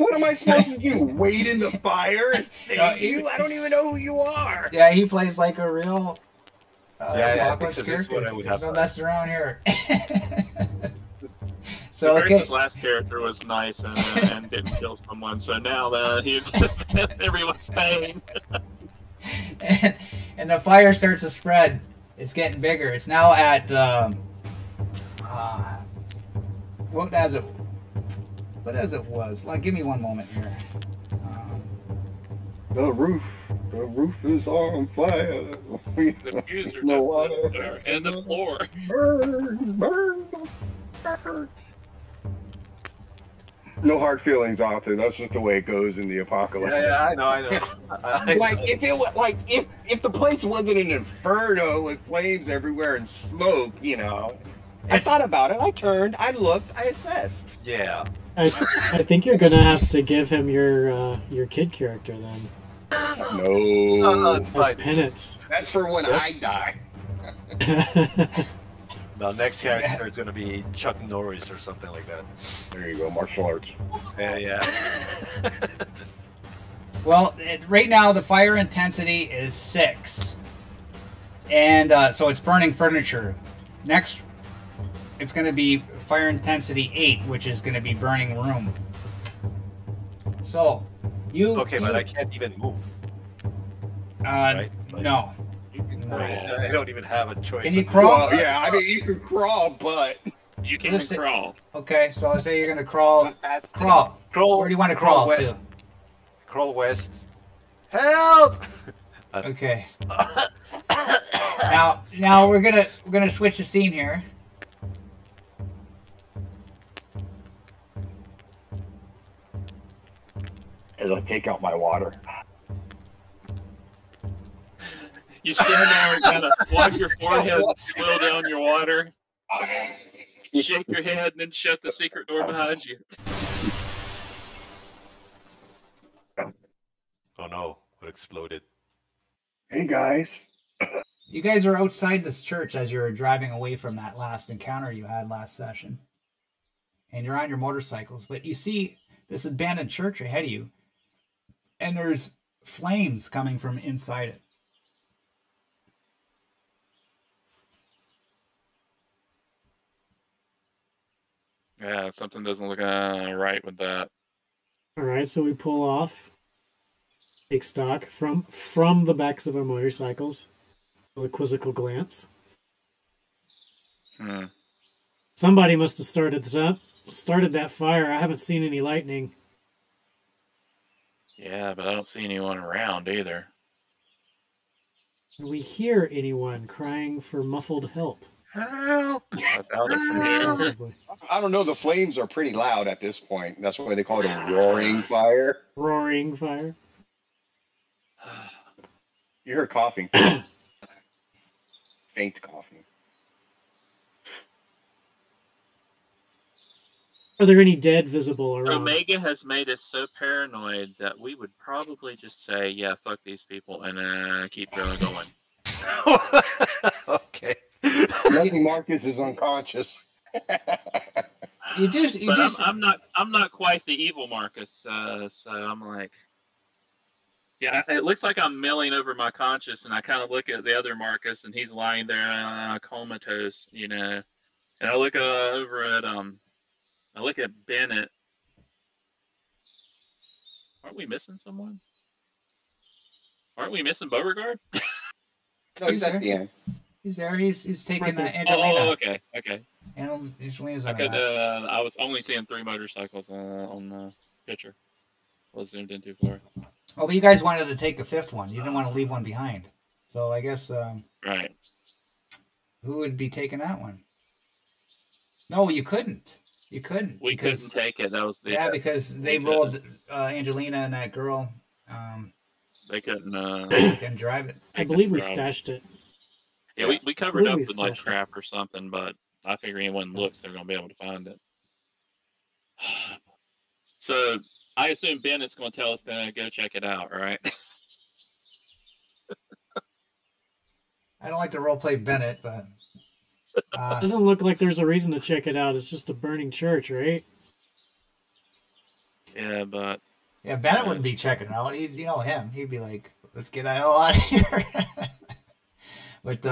What am I supposed to do? Wait in the fire and save you? I don't even know who you are.
Yeah, he plays like a real Apocalypse
this is what I would
character.
have
There's no
done.
messing around here.
So
So okay,
Versus' last character was nice and didn't kill someone, so now that he's everyone's paying.
and the fire starts to spread. It's getting bigger. It's now at what as it was. Like, give me one moment here.
The roof is on fire.
The fuse are
No water.
just and the floor.
Burn, burn, burn. No hard feelings, Arthur. That's just the way it goes in the apocalypse.
Yeah, I know.
Like if it was like if the place wasn't an inferno with flames everywhere and smoke, you know. I
It's-
thought about it. I turned. I looked. I assessed.
Yeah.
I think you're gonna have to give him your kid character then
No,
as
Fine.
penance.
that's for when I die.
The next character is gonna be Chuck Norris or something like that.
There you go, martial arts.
Yeah.
Well, right now the fire intensity is 6, and so it's burning furniture. Next, it's going to be fire intensity 8, which is going to be burning room. So,
Okay, but I can't even move. right?
No.
I mean, I don't even have a choice.
Can you crawl?
Well, yeah, I mean you can crawl, but
You can
Listen-
crawl.
Okay, so let's say you're going to crawl.
that's
Crawl.
Crawl.
Where do you want to crawl
west.
to?
Crawl west. Help!
Okay. Now we're gonna switch the scene here.
as I take out my water.
You stand there and kind of wash your forehead, swill down your water, shake your head, and then shut the secret door behind you.
Oh no! What exploded?
Hey guys.
You guys are outside this church as you're driving away from that last encounter you had last session. And you're on your motorcycles, but you see this abandoned church ahead of you. And there's flames coming from inside it.
Yeah, something doesn't look right with that.
All right, so we pull off, take stock from the backs of our motorcycles. A quizzical glance.
Hmm.
Somebody must have started that fire. I haven't seen any lightning.
Yeah, but I don't see anyone around either.
Do we hear anyone crying for muffled help?
Help!
I doubt it from here.
Possibly.
I don't know, the flames are pretty loud at this point. That's why they call it a roaring fire.
Roaring fire.
You heard coughing. Faint coughing.
Are there any dead visible around?
Omega has made us so paranoid that we would probably just say, yeah, fuck these people, and keep going.
Okay.
Nothing Marcus is unconscious.
You do.
But I'm not quite the evil Marcus, so I'm like, yeah, it looks like I'm milling over my conscience, and I kind of look at the other Marcus, and he's lying there comatose, you know, and I look over at I look at Bennett. Aren't we missing someone? Aren't we missing Beauregard?
No, he's at the end.
He's there. He's taking
Right there.
Angelina.
Oh, okay.
Angelina's
I
on
could.
that.
I was only seeing 3 motorcycles on the picture. I was zoomed in too far.
Oh, but you guys wanted to take a 5th one. You didn't want to leave one behind. So I guess
Right.
who would be taking that one? No, you couldn't. You couldn't.
We
because,
couldn't take it. That was the.
Yeah, because they
we
rolled Angelina and that girl.
They couldn't.
Can drive it.
I believe we
Right.
stashed it.
Yeah, we covered up
Really
with like
stashed it.
crap or something, but I figure anyone looks, they're gonna be able to find it. So I assume Bennett's gonna tell us to go check it out, right?
I don't like to roleplay Bennett, but
Doesn't look like there's a reason to check it out. It's just a burning church, right?
Yeah, but
Yeah, Bennett wouldn't be checking it out. He's, you know him. He'd be like, "Let's get out of here." But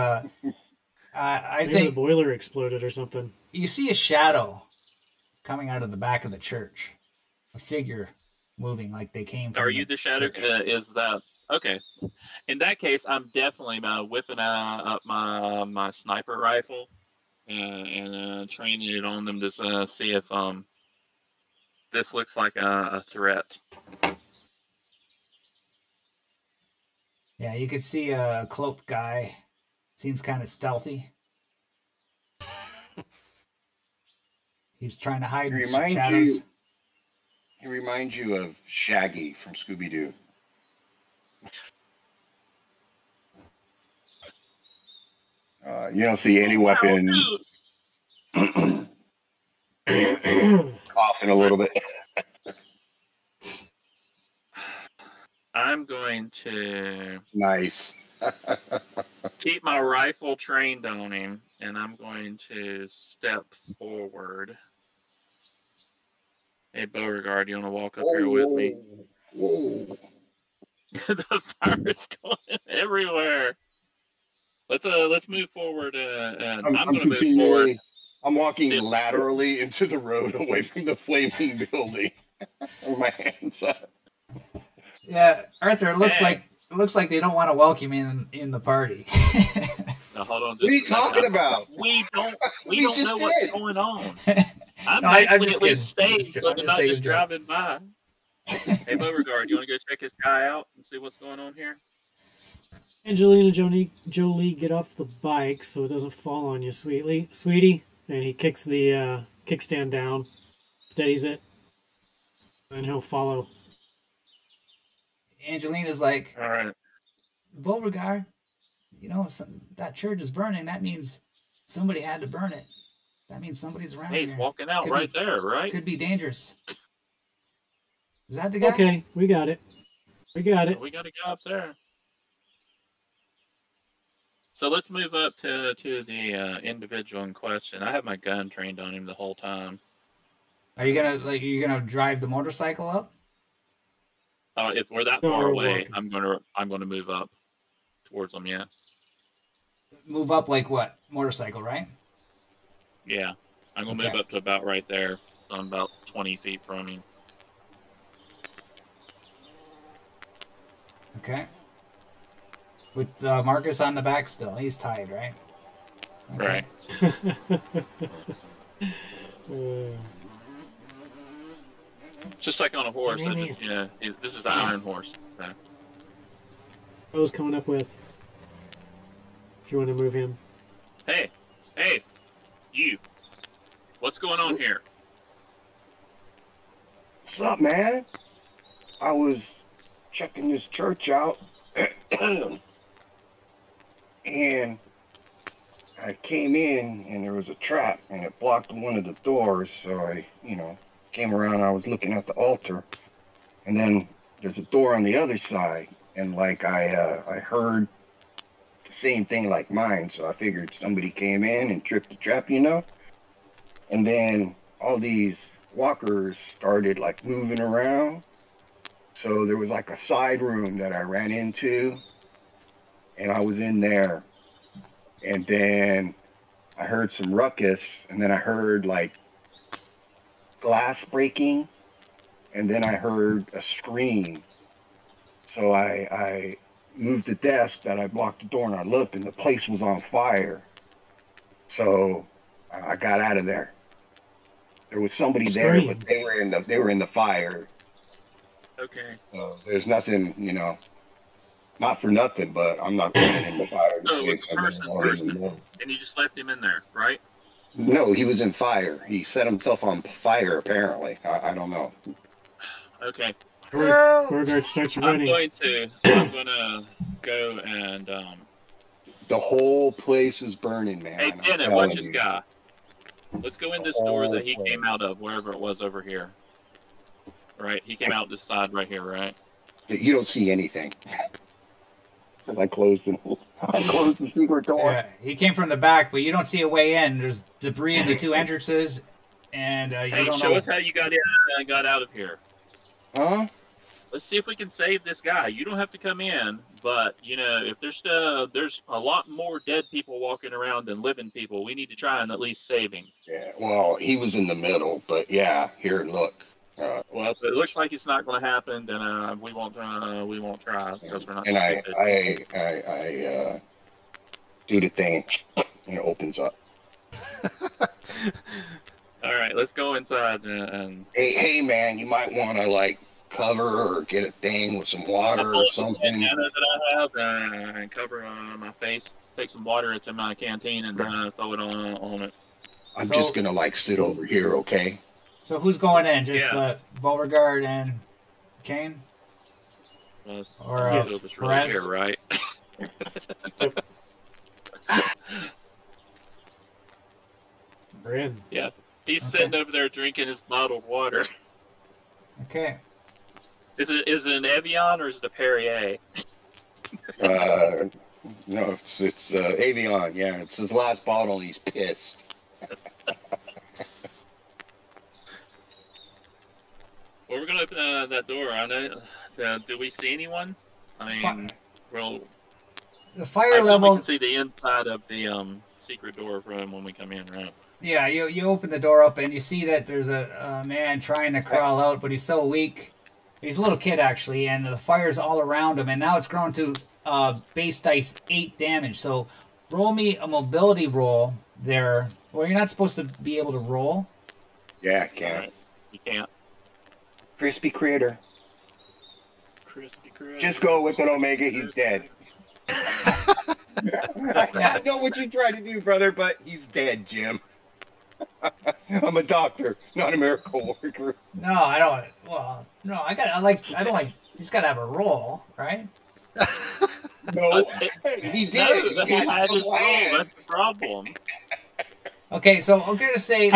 I
Maybe
think
the boiler exploded or something.
you see a shadow coming out of the back of the church, a figure moving like they came from.
are you the shadow?
church.
Is that okay? In that case, I'm definitely whipping up my sniper rifle and training it on them to see if this looks like a threat.
Yeah, you could see a cloaked guy. Seems kind of stealthy. He's trying to hide in the shadows.
He reminds you of Shaggy from Scooby Doo. You don't see any weapons. Coughing a little bit.
I'm going to
Nice.
keep my rifle trained on him, and I'm going to step forward. Hey, Beauregard, you want to walk up here with me?
Whoa.
The fire's going everywhere. Let's move forward. And I'm going to move forward.
I'm walking laterally into the road away from the flaming building. With my hands up.
Yeah, Arthur, it looks like they don't want to welcome you in the party.
Now, hold on.
What are you talking about?
We don't
We
know
just
what's
did.
going on. I'm
No, I'm
actually
just
at least
kidding.
staying, so
I'm
they're
just
not
making
just
a joke.
driving by. Hey, Beauregard, you want to go check this guy out and see what's going on here?
Angelina Jolie get off the bike so it doesn't fall on you, sweetie. And he kicks the kickstand down, steadies it, and he'll follow.
Angelina's like,
All right.
Beauregard, you know, that church is burning. That means somebody had to burn it. That means somebody's around
Hey,
here.
he's walking out
Could
right
be-
there, right?
Could be dangerous. Is that the guy?
Okay, we got it. We got it.
We got to go up there. So let's move up to the individual in question. I have my gun trained on him the whole time.
Are you gonna drive the motorcycle up?
If we're that
No,
far
we're
away,
walking.
I'm gonna move up towards them. Yeah,
Move up like what? Motorcycle, right?
yeah. I'm gonna move
Okay.
up to about right there. So I'm about 20 feet from him.
Okay. With Marcus on the back still. He's tied, right? Okay.
Right.
Uh,
Just like on a horse.
Yeah,
This is, you know, this is the iron horse. So.
I was coming up with. If you want to move him.
Hey, you. What's going on here?
What's up, man? I was checking this church out. And I came in and there was a trap and it blocked one of the doors. So I, came around. I was looking at the altar and then there's a door on the other side. And like I heard the same thing like mine. So I figured somebody came in and tripped the trap, And then all these walkers started like moving around. So there was like a side room that I ran into. And I was in there, and then I heard some ruckus, and then I heard like glass breaking, and then I heard a scream. So I moved the desk that I blocked the door, and I looked, and the place was on fire. So I got out of there. There was somebody there, but they were in the fire.
Okay.
So there's nothing, not for nothing, but I'm not going in the fire to
So
see
it's
something.
person, and you just left him in there, right?
No, he was in fire. He set himself on fire, apparently. I don't know.
Okay.
Beauregard starts
I'm
running.
going to go and
The whole place is burning, man.
hey,
I'm
Bennett, watch
telling
this
you.
guy. Let's go in this door that he came out of, wherever it was over here. Right? He came out this side right here, right?
You don't see anything. I closed the secret door.
Yeah, he came from the back, but you don't see a way in. There's debris in the two entrances, and you
Hey,
don't
show
know.
us how you got out of here.
Huh?
Let's see if we can save this guy. You don't have to come in, but you know, if there's a lot more dead people walking around than living people, we need to try and at least save him.
Yeah. Well, he was in the middle, but yeah. Here, look.
Well, if it looks like it's not going to happen, then we won't try because we're not.
And I do the thing, and it opens up.
All right, let's go inside and.
Hey, man, you might want to like cover or get a thing with some water or something.
That I have and cover my face. Take some water. It's in my canteen and throw it on it.
I'm just gonna like sit over here, okay?
So who's going in? Just Beauregard and Kane? Or
yes. Right here, right?
We're in.
Yeah. He's sitting over there drinking his bottled water.
Okay.
Is it an Evian or is it a Perrier?
No, it's Avion. Yeah, it's his last bottle, and he's pissed.
Well, we're gonna open that door. I know. Do we see anyone? I mean, well,
the fire level.
We can see the inside of the secret door from when we come in, right?
Yeah, you open the door up and you see that there's a man trying to crawl out, but he's so weak. He's a little kid actually, and the fire's all around him, and now it's grown to base dice 8 damage. So roll me a mobility roll there. Well, you're not supposed to be able to roll.
Yeah, I can't.
Right. You can't.
Crispy Critter.
Crispy Critter.
Just go with an Omega. He's dead. I know what you tried to do, brother, but he's dead, Jim. I'm a doctor, not a miracle worker.
No, I don't. Well, no, I don't like. He's got to have a roll, right?
No, he did.
No, he had his roll. That's the problem.
Okay, so I'm gonna say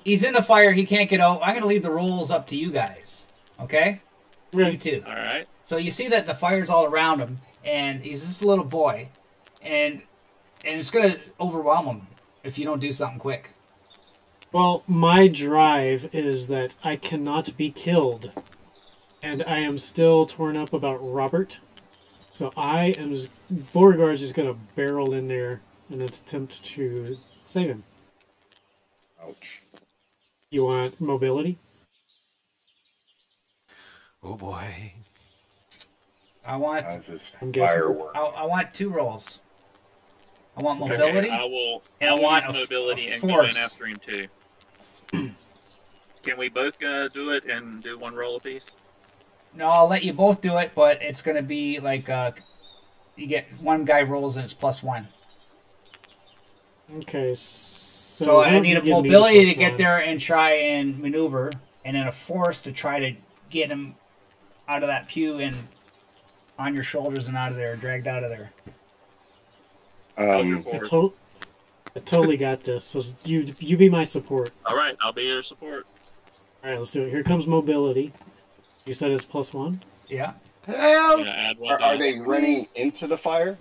he's in the fire. He can't get out. I'm gonna leave the rolls up to you guys. Okay, you too.
All right.
So you see that the fire's all around him, and he's just a little boy, and it's gonna overwhelm him if you don't do something quick.
Well, my drive is that I cannot be killed, and I am still torn up about Robert. So Beauregard's just gonna barrel in there and attempt to save him.
Ouch.
You want mobility?
Oh boy.
I want.
I'm guessing.
Firework.
I want 2 rolls. I want mobility.
Okay, I will
want
use mobility and
force.
go in after him too. Can we both do it and do 1 roll apiece?
No, I'll let you both do it, but it's going to be like you get 1 guy rolls and it's +1.
Okay, so
So I need a mobility to get there and try and maneuver, and then a force to try to get him out of that pew and on your shoulders and out of there, dragged out of there.
I totally got this. So you be my support.
All right, I'll be your support.
All right, let's do it. Here comes mobility. You said it's +1?
Yeah.
Help!
Add 1
Are they running into the fire?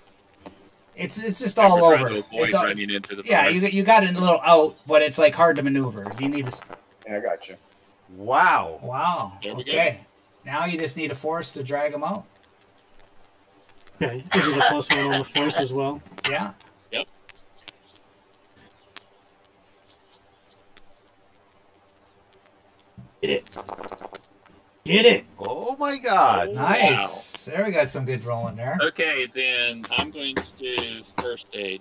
It's just all over.
It's running into the
yeah,
fire.
you got it a little out, but it's like hard to maneuver. You need to.
Yeah, I got you.
Wow.
Wow.
There we
Okay. Now you just need a force to drag him out.
Okay. Is it a +1 on the force as well?
Yeah.
Yep.
Get it. Get it.
Oh my god.
Nice. There we got some good rolling there.
Okay, then I'm going to do first aid.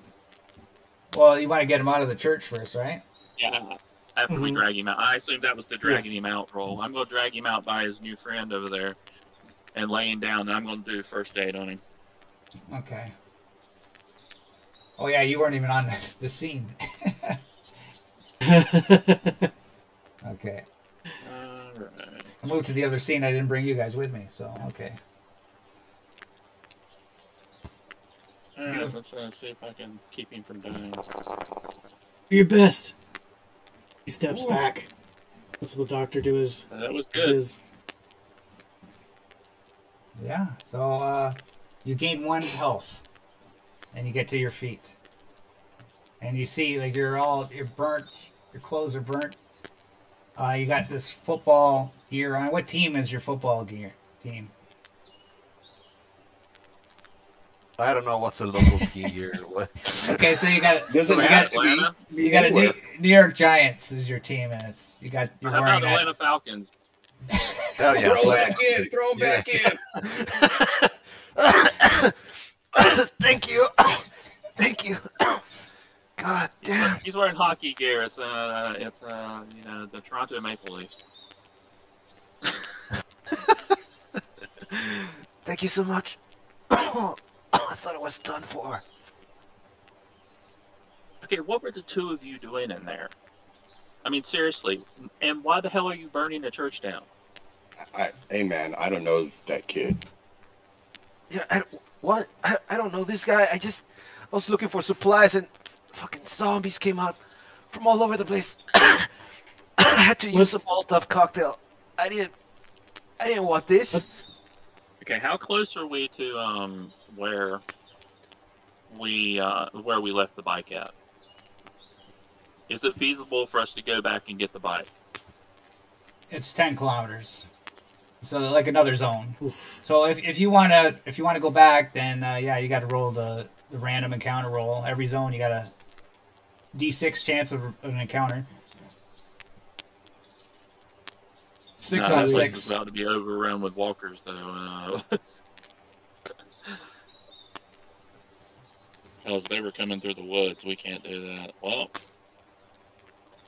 Well, you want to get him out of the church first, right?
Yeah, after we drag him out. I assume that was the dragging him out roll. I'm going to drag him out by his new friend over there and laying down. And I'm going to do first aid on him.
Okay. Oh yeah, you weren't even on the scene. Okay.
Alright.
I moved to the other scene. I didn't bring you guys with me, so okay.
Alright, let's see if I can keep him from dying.
Do your best. He steps back. What's the doctor do his...
That was good.
Yeah, so you gain 1 health, and you get to your feet, and you see like you're burnt. Your clothes are burnt, You got this football gear on. What team is your football gear team?
I don't know what's a local team here. What?
Okay, so you got
Doesn't
you
have
got,
to be.
you got a
anywhere.
New York Giants is your team, and you're
How
wearing
about
that.
Atlanta Falcons?
Hell yeah.
Throw back in. Throw back in.
Thank you. Thank you. God damn.
He's wearing hockey gear. It's you know, the Toronto Maple Leafs.
Thank you so much. I thought it was done for.
Okay, what were the two of you doing in there? I mean, seriously. And why the hell are you burning the church down?
Hey, man, I don't know that kid.
Yeah, what? I don't know this guy. I was looking for supplies and fucking zombies came out from all over the place. I had to use a Molotov cocktail. I didn't want this.
Okay, how close are we to where we left the bike at? Is it feasible for us to go back and get the bike?
It's 10 kilometers, so like another zone.
Oof.
So if you wanna go back, then yeah, you got to roll the random encounter roll. Every zone you got a D6 chance of an encounter. 6
No,
on
that place
6.
is about to be overrun with walkers, though. Because they were coming through the woods, we can't do that. Well,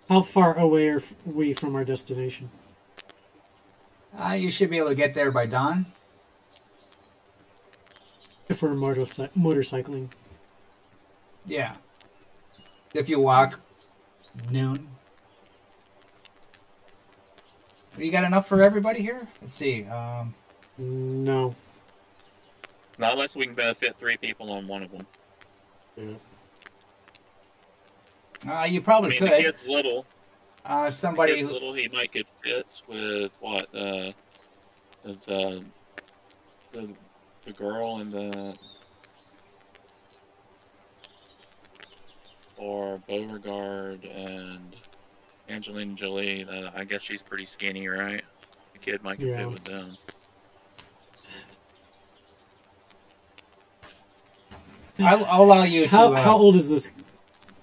How far away are we from our destination?
You should be able to get there by dawn.
If we're motorcycling.
Yeah. If you walk, noon. You got enough for everybody here? Let's see.
No.
not unless we can fit 3 people on one of them.
You probably
I mean,
could.
the kid's little.
Somebody.
The kid's little, he might get fit with what? The girl and the. Or Beauregard and Angelina Jolie. I guess she's pretty skinny, right? The kid might get fit with them.
I'll allow you
How
to.
how old is this?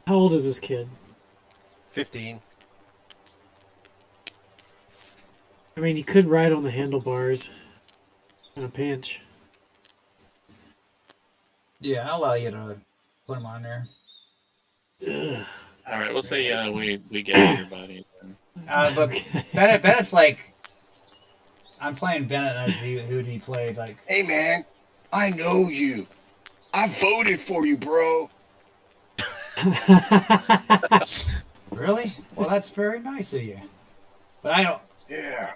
How old is this kid?
15.
I mean, you could ride on the handlebars in a pinch.
Yeah, I'll allow you to put him on there.
Ugh.
All right, we'll say we get everybody. Then.
But Bennett's like, I'm playing Bennett as who he played. Like,
Hey, man, I know you. I voted for you, bro.
really? Well, that's very nice of you. But I don't.
Yeah.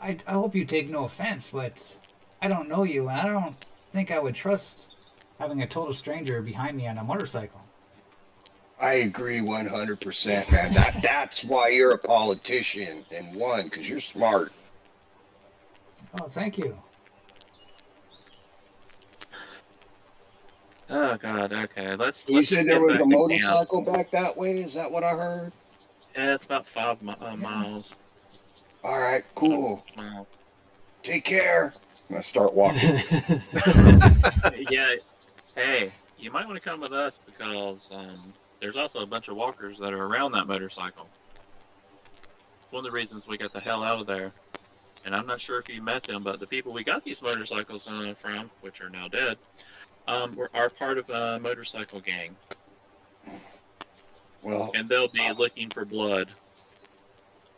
I hope you take no offense, but I don't know you, and I don't think I would trust having a total stranger behind me on a motorcycle.
I agree 100%, man. That's why you're a politician and won, because you're smart.
Oh, thank you.
Oh God. Okay. Let's.
You said there
get
was
back
a
to camp.
motorcycle back that way? Is that what I heard?
Yeah, it's about 5 miles.
All right, cool.
Miles.
Take care. I'm going to start walking.
Yeah. Hey, you might want to come with us because there's also a bunch of walkers that are around that motorcycle. One of the reasons we got the hell out of there, and I'm not sure if you met them, but the people we got these motorcycles from, which are now dead, are part of a motorcycle gang,
Well,
and they'll be looking for blood.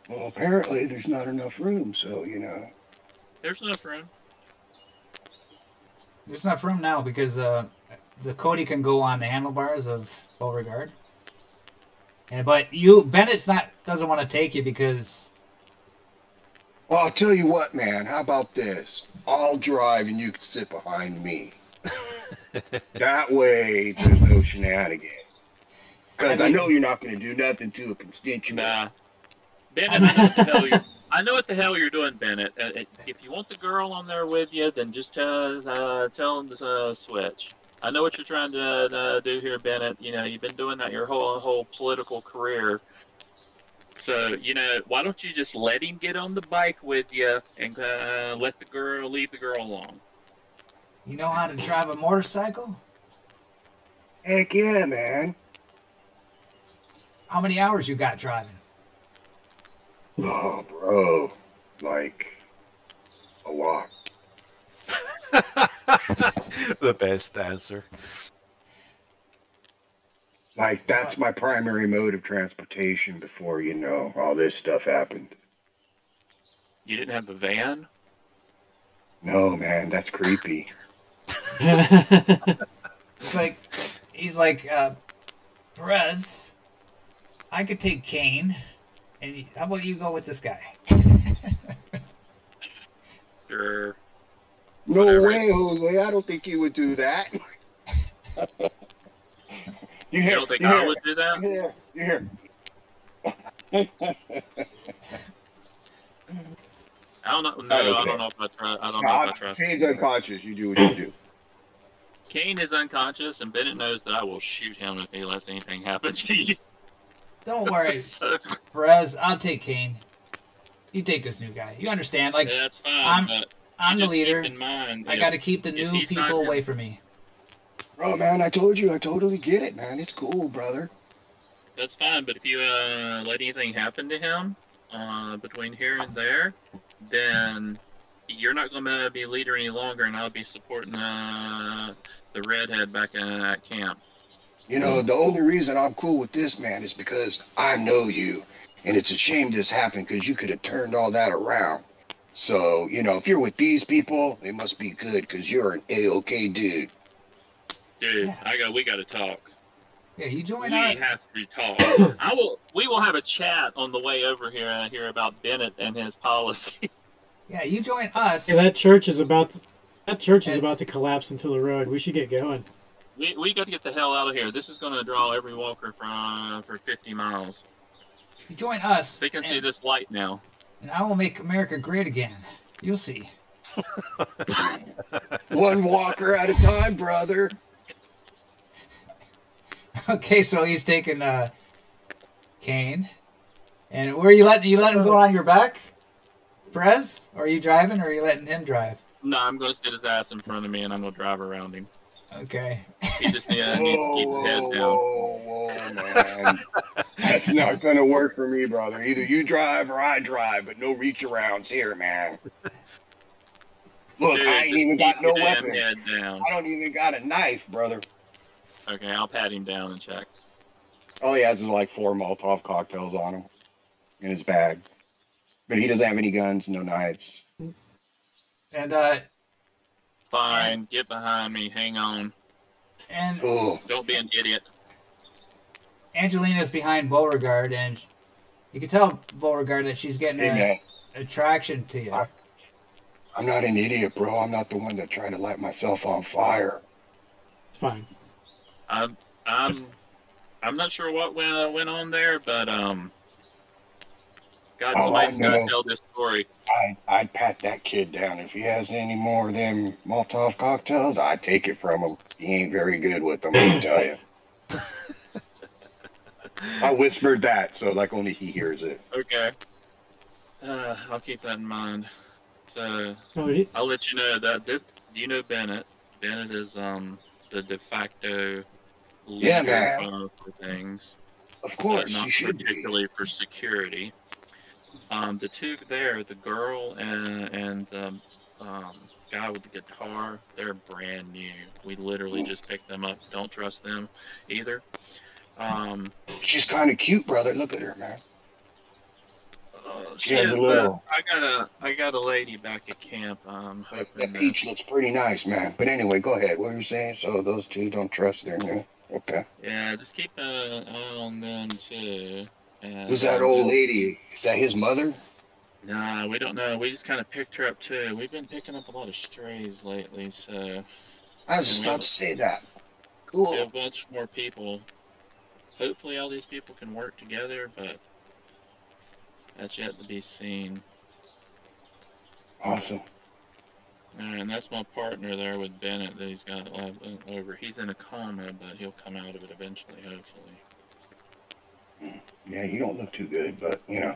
well, apparently there's not enough room, so, you know.
There's enough room.
There's enough room now because the Cody can go on the handlebars of Beauregard. But Bennett's doesn't want to take you because.
Well, I'll tell you what, man. How about this? I'll drive and you can sit behind me. That way, there's no shenanigans. Because I know you're not going to do nothing to a constituent.
Nah, Bennett, I know what the hell you're doing, Bennett. If you want the girl on there with you, then just tell them to switch. I know what you're trying to do here, Bennett. You know, you've been doing that your whole political career. So, why don't you just let him get on the bike with you and leave the girl alone?
You know how to drive a motorcycle?
Heck yeah, man.
How many hours you got driving?
Oh, bro. Like, a lot.
The best answer.
Like, that's my primary mode of transportation before, all this stuff happened.
You didn't have a van?
No, man, that's creepy.
He's like, Perez, I could take Kane, and how about you go with this guy?
Sure.
No
Whatever.
way, Jose. I don't think you would do that.
You don't think I would do that?
You hear.
I don't know. No,
Okay.
I don't know if I trust. I don't know if I trust.
Kane's unconscious. You do what you do.
Kane is unconscious, and Bennett knows that I will shoot him if he lets anything happen to you.
Don't worry,
So,
Perez. I'll take Kane. You take this new guy. You understand? Like,
that's fine.
I'm the
just
leader.
Keep in mind,
I got to keep the
if
new
he's not
people
here-
away from me.
Bro, man, I told you. I totally get it, man. It's cool, brother.
That's fine, but if you let anything happen to him between here and there, then you're not going to be leader any longer, and I'll be supporting the redhead back at camp.
The only reason I'm cool with this, man, is because I know you. And it's a shame this happened because you could have turned all that around. So, if you're with these people, they must be good because you're an A-OK dude.
Dude,
Yeah.
we got to talk.
Yeah, you join
We
our.
have to talk. We will have a chat on the way over here about Bennett and his policy.
Yeah, you join us.
Yeah, that church is about to collapse into the road. We should get going.
We got to get the hell out of here. This is going to draw every walker for 50 miles.
You join us.
They can see
and,
this light now.
and I will make America great again. You'll see.
One walker at a time, brother.
Okay, so he's taking Kane. And where are you letting him go on your back? Perez? Or are you driving, or are you letting him drive?
No, I'm going to sit his ass in front of me, and I'm going to drive around him.
Okay.
He just needs to keep his head down.
Whoa, man. That's not going to work for me, brother. Either you drive or I drive, but no reach arounds here, man. Look,
Dude,
I ain't
just
even
keep
got no
your damn
weapon.
head down.
I don't even got a knife, brother.
Okay, I'll pat him down and check.
All he has is like 4 Molotov cocktails on him in his bag. But he doesn't have any guns, no knives.
And
Fine, get behind me. Hang on.
and
Oh,
Don't be an idiot.
Angelina's behind Beauregard, and you can tell Beauregard that she's getting
hey, man.
attraction to you.
I'm not an idiot, bro. I'm not the one that tried to light myself on fire.
It's fine.
I'm not sure what went on there, but God,
Oh, I
somebody's got to
know.
tell this story.
I'd pat that kid down. If he has any more of them Molotov cocktails, I'd take it from him. He ain't very good with them, I can tell you. I whispered that, so like only he hears it.
Okay. I'll keep that in mind. So
Oh,
I'll let you know that this. Do you know Bennett? Bennett is the de facto leader
Yeah, man.
for things,
Of
but
course,
not
you should be.
particularly for security. The two there, the girl and the guy with the guitar, they're brand new. We literally just picked them up. Don't trust them either.
She's kind of cute, brother. Look at her, man. She
She
has
is,
a little-
I got a lady back at camp. Hoping
That peach looks pretty nice, man. But anyway, go ahead. What were you saying? So those two don't trust their new. Okay.
Yeah, just keep an eye on them too. And,
Who's that old lady? Is that his mother?
Nah, we don't know. We just kind of picked her up too. We've been picking up a lot of strays lately, so
I was just about to say that.
we have
Cool.
a bunch more people. Hopefully, all these people can work together, but that's yet to be seen.
Awesome.
And that's my partner there with Bennett that he's got over. He's in a coma, but he'll come out of it eventually, hopefully.
Yeah, you don't look too good, but you know.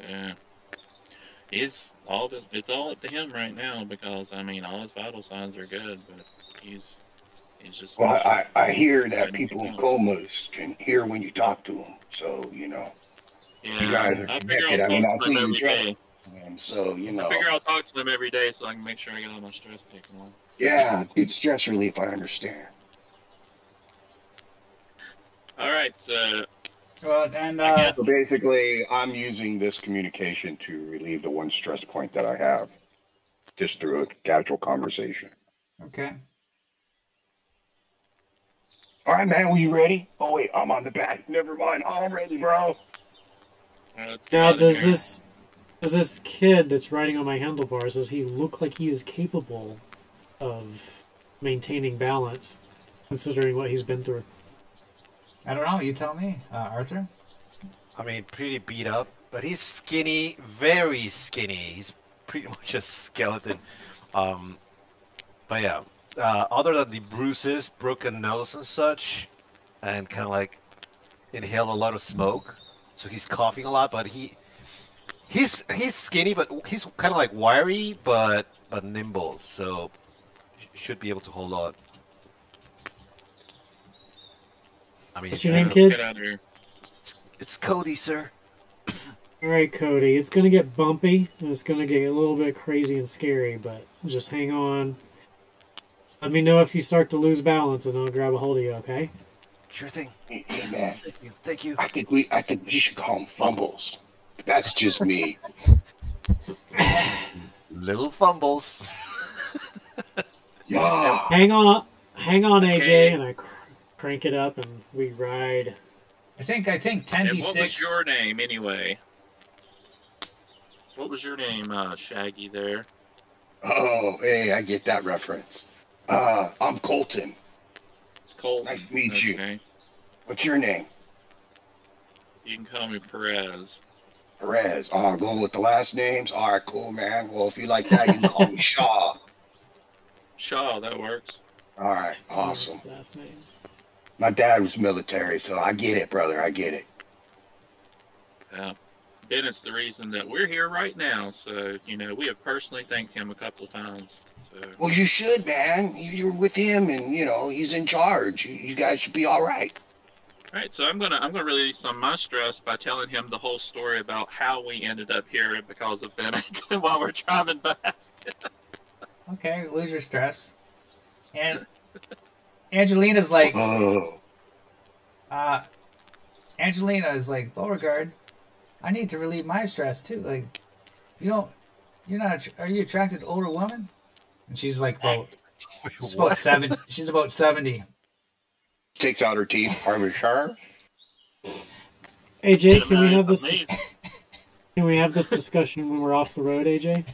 Yeah. It's all up to him right now because I mean all his vital signs are good, but he's just
Well, I hear that
fighting
people
it
in
out.
comas can hear when you talk to them. So you know, you
Yeah,
guys are
I figure I'll
connected. I mean,
talk
I
to him
see you
every
dress,
day.
and so you
I
know.
figure I'll talk to him every day so I can make sure I get all my stress taken off.
Yeah, it's stress relief. I understand.
All right, so
Well, and
I guess
So basically, I'm using this communication to relieve the one stress point that I have, just through a casual conversation.
okay.
All right, man. Were you ready? Oh wait, I'm on the back. Never mind. I'm ready, bro.
let's get
Now,
out of here.
does this kid that's riding on my handlebars, does he look like he is capable of maintaining balance, considering what he's been through?
I don't know. You tell me, Arthur.
I mean, pretty beat up, but he's skinny, very skinny. He's pretty much a skeleton. But yeah, other than the bruises, broken nose and such, and kind of like inhale a lot of smoke, so he's coughing a lot. But he's skinny, but he's kind of like wiry, but nimble. So should be able to hold on. I mean,
What's your name,
Let's
kid?
get out of here.
it's Cody, sir.
All right, Cody. It's gonna get bumpy, and it's gonna get a little bit crazy and scary, but just hang on. Let me know if you start to lose balance, and I'll grab a hold of you. Okay?
Sure thing.
Hey, man.
Thank you. Thank you.
I think we should call them fumbles. That's just me.
Little fumbles.
Yeah.
Hang on, AJ,
Okay.
and I crank it up, and we ride.
I think
And
10d6.
what was your name anyway? What was your name, Shaggy? There.
Oh, hey, I get that reference. I'm Colton.
Colton.
Nice to meet you.
Okay.
What's your name?
You can call me Perez.
Perez. Going with the last names. All right, cool, man. Well, if you like that, you can call me Shaw.
Shaw, that works.
All right, awesome.
Last names.
My dad was military, so I get it, brother. I get it.
Yeah. Bennett's the reason that we're here right now, so, you know, we have personally thanked him a couple of times. So,
Well, you should, man. You're with him, and you know he's in charge. You guys should be all right.
all right, so I'm gonna release some of my stress by telling him the whole story about how we ended up here because of Bennett while we're driving back.
Okay, lose your stress. And Angelina's like,
Oh,
Angelina is like, Beauregard, I need to relieve my stress too. Like, you're not, are you attracted to older women? And she's like, well, she's about 70. She's about 70.
takes out her teeth. Are we sure?
AJ, can we
Man,
have this?
amazing.
Can we have this discussion when we're off the road, AJ?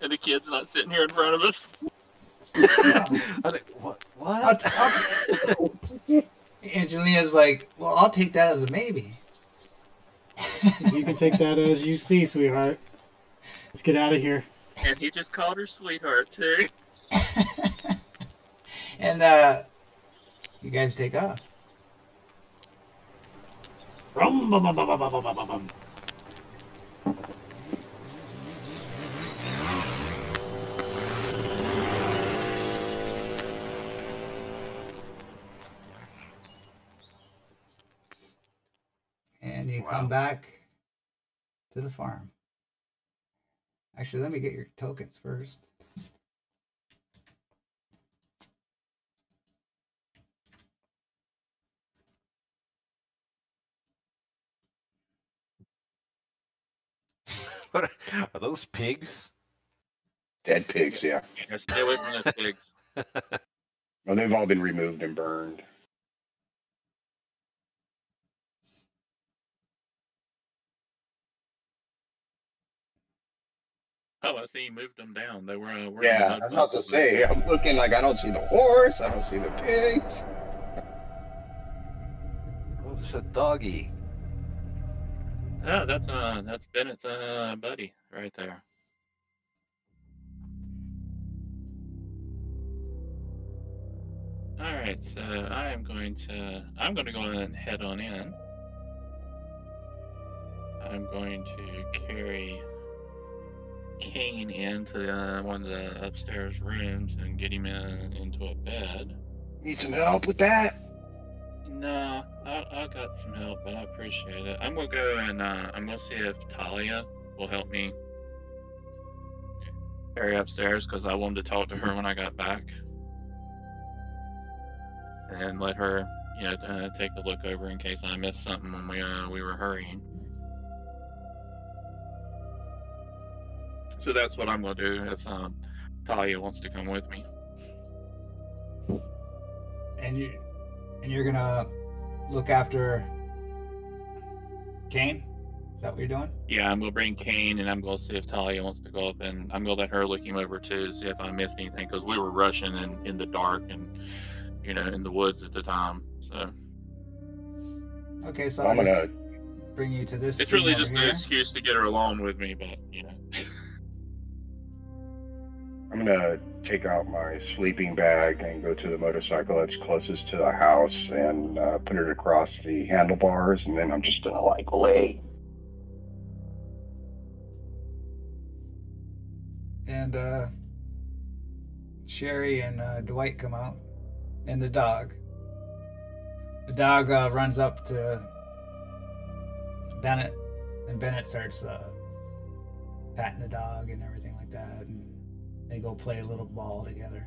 And the kid's not sitting here in front of us.
I was like, what?
Angelina's like, well, I'll take that as a maybe.
You can take that as you see, sweetheart. Let's get out of here.
And he just called her sweetheart, too.
And you guys take off.
Rum, bum, bum, bum, bum, bum, bum, bum, bum.
And you come back to the farm. Actually, let me get your tokens first.
What are those pigs?
Dead pigs, yeah.
Yeah, stay away from those pigs.
Well, they've all been removed and burned.
Oh, I see you moved them down. They were.
Yeah, I was about to say. I'm looking like I don't see the horse. I don't see the pigs.
Oh, there's a doggy.
Oh, that's Bennett's buddy right there. All right, so I'm going to go and head on in. I'm going to carry Kane into one of the upstairs rooms and get him into a bed.
Need some help with that?
No, I got some help, but I appreciate it. I'm gonna go and I'm gonna see if Talia will help me carry upstairs because I wanted to talk to her when I got back, and let her, take a look over in case I missed something when we were hurrying. So that's what I'm gonna do if Talia wants to come with me.
And you're gonna look after Kane? Is that what you're doing?
Yeah, I'm gonna bring Kane, and I'm gonna see if Talia wants to go up, and I'm gonna let her look him over too, to see if I missed anything, because we were rushing in the dark and in the woods at the time. So.
Okay, so
I'm gonna
bring you to this.
It's really
scene
just
over
an
here.
excuse to get her along with me, but
I'm gonna take out my sleeping bag and go to the motorcycle that's closest to the house and put it across the handlebars, and then I'm just gonna lay.
And Sherry and Dwight come out, and the dog. The dog runs up to Bennett, and Bennett starts patting the dog and everything like that, and they go play a little ball together.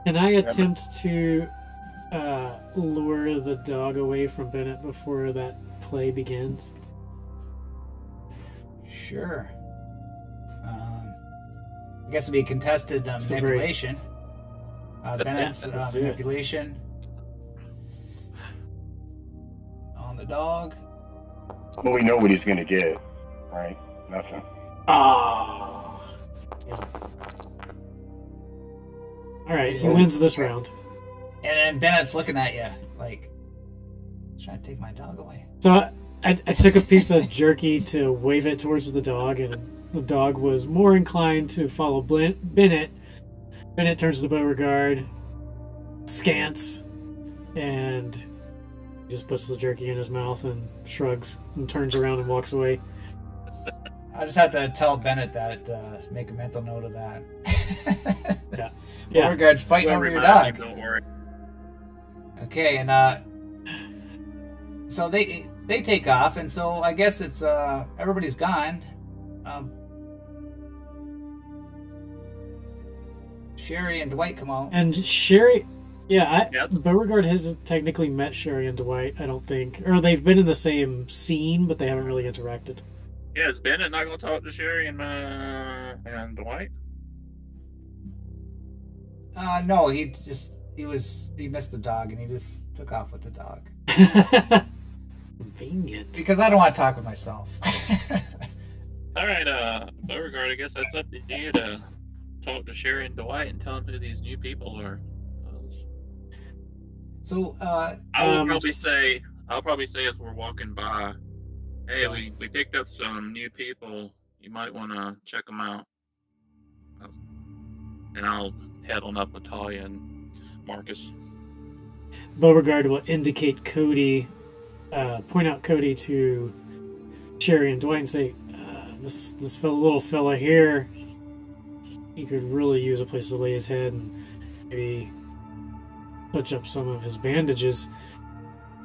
Can I attempt to lure the dog away from Bennett before that play begins?
Sure. I guess it'd be contested manipulation. Bennett's
let's do it.
manipulation on the dog.
Well, we know what he's gonna get, right? Nothing.
Ah. Yeah. All right, he wins this round.
And then Bennett's looking at you like, he's trying to take my dog away.
So I took a piece of jerky to wave it towards the dog, and the dog was more inclined to follow Bennett. Bennett turns to Beauregard, scants, and just puts the jerky in his mouth and shrugs and turns around and walks away.
I just have to tell Bennett that, make a mental note of that.
Yeah.
Beauregard's fighting
Don't
over your
remind
dog.
me, don't worry.
Okay, and so they take off, and so I guess it's everybody's gone. Sherry and Dwight come out.
And Sherry,
Yep.
Beauregard hasn't technically met Sherry and Dwight, I don't think. Or they've been in the same scene, but they haven't really interacted.
Yeah, is Bennett not going to talk to Sherry and Dwight?
No, he missed the dog, and he just took off with the dog.
Convenient.
Because I don't want to talk with myself.
All right, Beauregard, I guess that's up to you to talk to Sherry and Dwight and tell them who these new people are.
So,
I'll probably say as we're walking by, hey, we picked up some new people. You might want to check them out. And I'll head on up with Talia and Marcus.
Beauregard will indicate Cody, point out Cody to Sherry and Dwight and say, this little fella here, he could really use a place to lay his head and maybe touch up some of his bandages.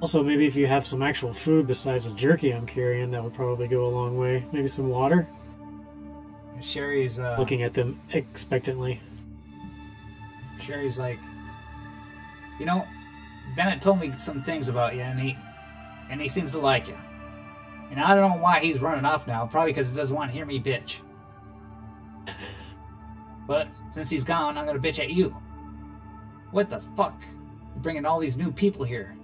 Also, maybe if you have some actual food besides the jerky I'm carrying, that would probably go a long way. Maybe some water?
Sherry's
Looking at them expectantly.
Sherry's like, Bennett told me some things about you, and he seems to like you. And I don't know why he's running off now. Probably because he doesn't want to hear me bitch. But since he's gone, I'm gonna bitch at you. What the fuck? You're bringing all these new people here.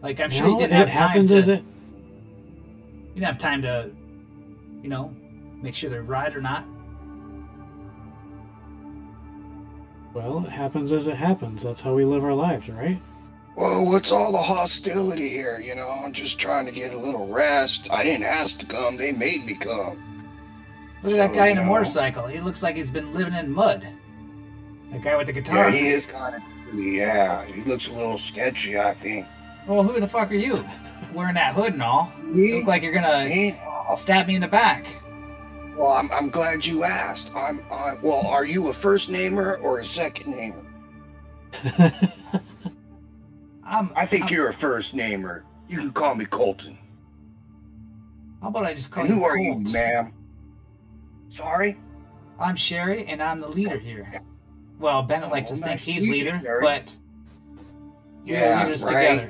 Like, I'm sure you didn't have time to. You didn't have time to, make sure they're right or not.
Well, it happens as it happens. That's how we live our lives, right?
Whoa, what's all the hostility here? I'm just trying to get a little rest. I didn't ask to come. They made me come.
Look at that guy in a motorcycle. He looks like he's been living in mud. The guy with the
Yeah,
guitar?
he is kind of. Yeah, he looks a little sketchy, I think.
Well, who the fuck are you? Wearing that hood and all. You look like you're gonna
Me?
stab me in the back.
Well, I'm glad you asked. Well, are you a first namer or a second namer? I think you're a first namer. You can call me Colton.
How about I just call
And
you
who are you,
Colt?
ma'am? Sorry?
I'm Sherry, and I'm the leader here. Well, Bennett likes to think
nice to
he's
meet you,
leader,
Sherry.
but we're
Yeah,
leaders
right.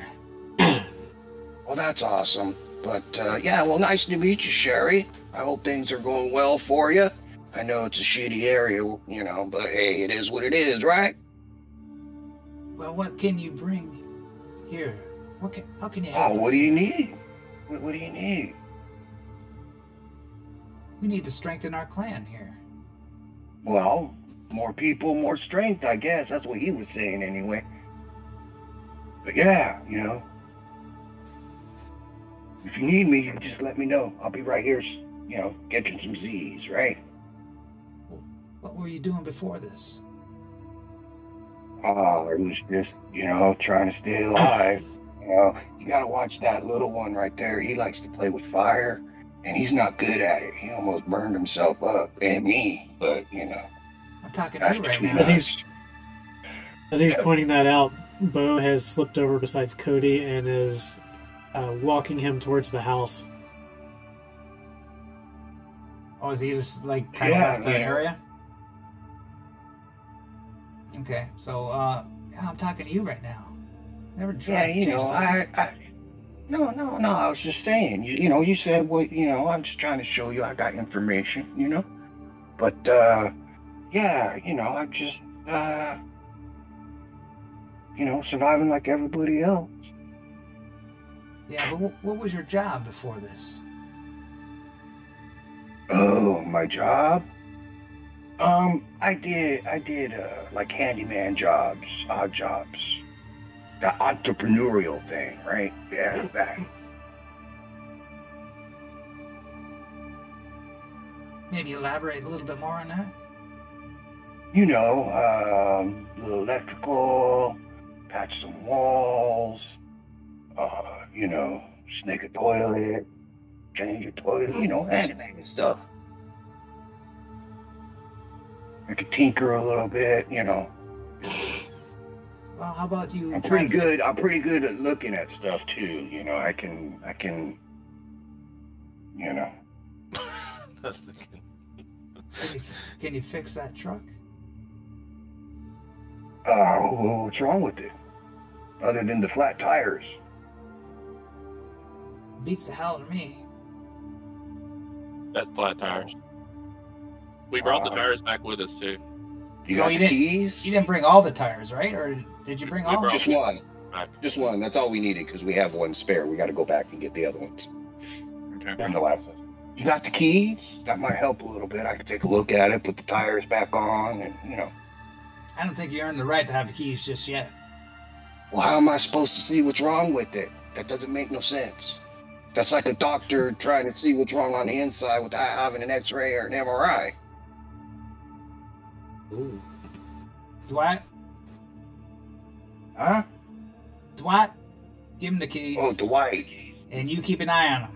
together.
Well, that's awesome. But, yeah, well, nice to meet you, Sherry. I hope things are going well for you. I know it's a shitty area, you know, but hey, it is what it is, right?
Well, what can you bring here? How can you help
Oh,
us?
what do you need? What do you need?
We need to strengthen our clan here.
Well, more people, more strength, I guess. That's what he was saying anyway. But yeah, you know, if you need me, you just let me know. I'll be right here, you know, catching some Z's, right?
What were you doing before this?
Oh, it was just, you know, trying to stay alive. You know, you gotta watch that little one right there. He likes to play with fire, and he's not good at it. He almost burned himself up, and me, but, you know,
I'm talking to
that's
you right
between
now.
us.
As he's pointing that out, Bo has slipped over besides Cody and is walking him towards the house.
Oh, is he just like kind of
Yeah,
left the
yeah.
area? Okay, so yeah, I'm talking to you right now. Never
Yeah,
tried to
you
change
know,
something.
no, I was just saying, you know, you said what, you know, I'm just trying to show you I got information, you know, but, yeah, you know, I'm just, you know, surviving like everybody else.
Yeah, but what was your job before this?
Oh, my job? I did, like handyman jobs, odd jobs, the entrepreneurial thing, right? Yeah, that.
Maybe elaborate a little bit more on that?
You know, little electrical, patch some walls, you know, snake a toilet, change a toilet, you know, handyman stuff. I could tinker a little bit, you know.
Well, how about you
I'm
try
pretty
to
good. I'm pretty good at looking at stuff too. You know, I can, you know.
Can you fix that truck?
What's wrong with it? Other than the flat tires.
Beats the hell out of me.
That flat tires. We brought the tires back with us too.
You
Oh,
got
you
the
didn't-
keys?
You didn't bring all the tires, right? Or did you bring
We
all?
brought-
Just one.
Right.
Just one. That's all we needed because we have one spare. We got to go back and get the other ones
Okay.
from the last one. You got the keys? That might help a little bit. I could take a look at it, put the tires back on, and, you know.
I don't think you earned the right to have the keys just yet.
Well, how am I supposed to see what's wrong with it? That doesn't make no sense. That's like a doctor trying to see what's wrong on the inside without having an X-ray or an MRI.
Ooh.
Dwight,
Huh?
give him the keys,
Oh, Dwight.
and you keep an eye on him.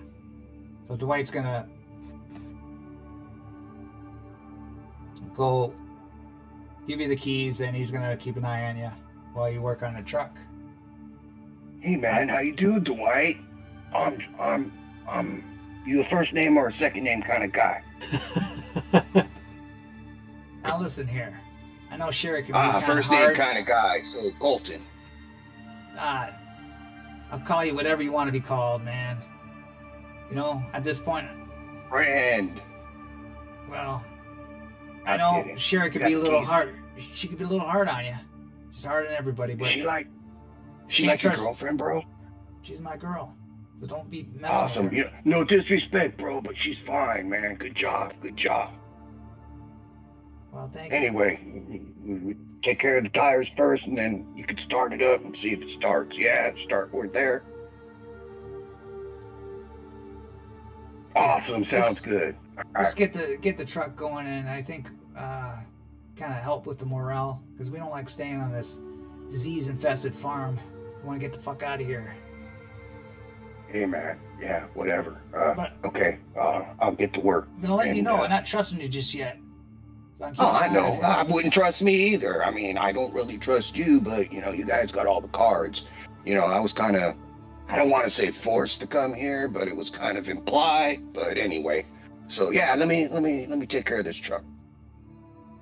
So Dwight's gonna go give you the keys, and he's gonna keep an eye on you while you work on the truck.
Hey, man, how you doing, Dwight? You a first name or a second name kind of guy?
Now listen here. I know Sherry can be kind of
First
hard.
name kind of guy. So Colton.
I'll call you whatever you want to be called, man. You know, at this point,
Friend.
well, I
I'm
know
kidding.
Sherry could
You
be a
got
little
keys.
hard. She could be a little hard on you. She's hard on everybody, but
Is she like
Can't
your
trust-
girlfriend, bro?
she's my girl. So don't be messing
Awesome.
with her.
You know, no disrespect, bro, but she's fine, man. Good job. Good job.
Well, thank you.
Anyway, we take care of the tires first, and then you can start it up and see if it starts. Yeah, start right there. Awesome. Sounds good. All
Let's
right.
get the truck going, and I think kind of help with the morale, because we don't like staying on this disease-infested farm. We want to get the fuck out of here.
Hey, man. Yeah, whatever.
But-
Okay, I'll get to work.
I'm gonna let you
And,
know, I'm not trusting you just yet. So I'm
Oh, I
keeping an eye
know.
on you.
I wouldn't trust me either. I mean, I don't really trust you, but you guys got all the cards. I was kind of, I don't want to say forced to come here, but it was kind of implied. But anyway, so yeah, let me take care of this truck.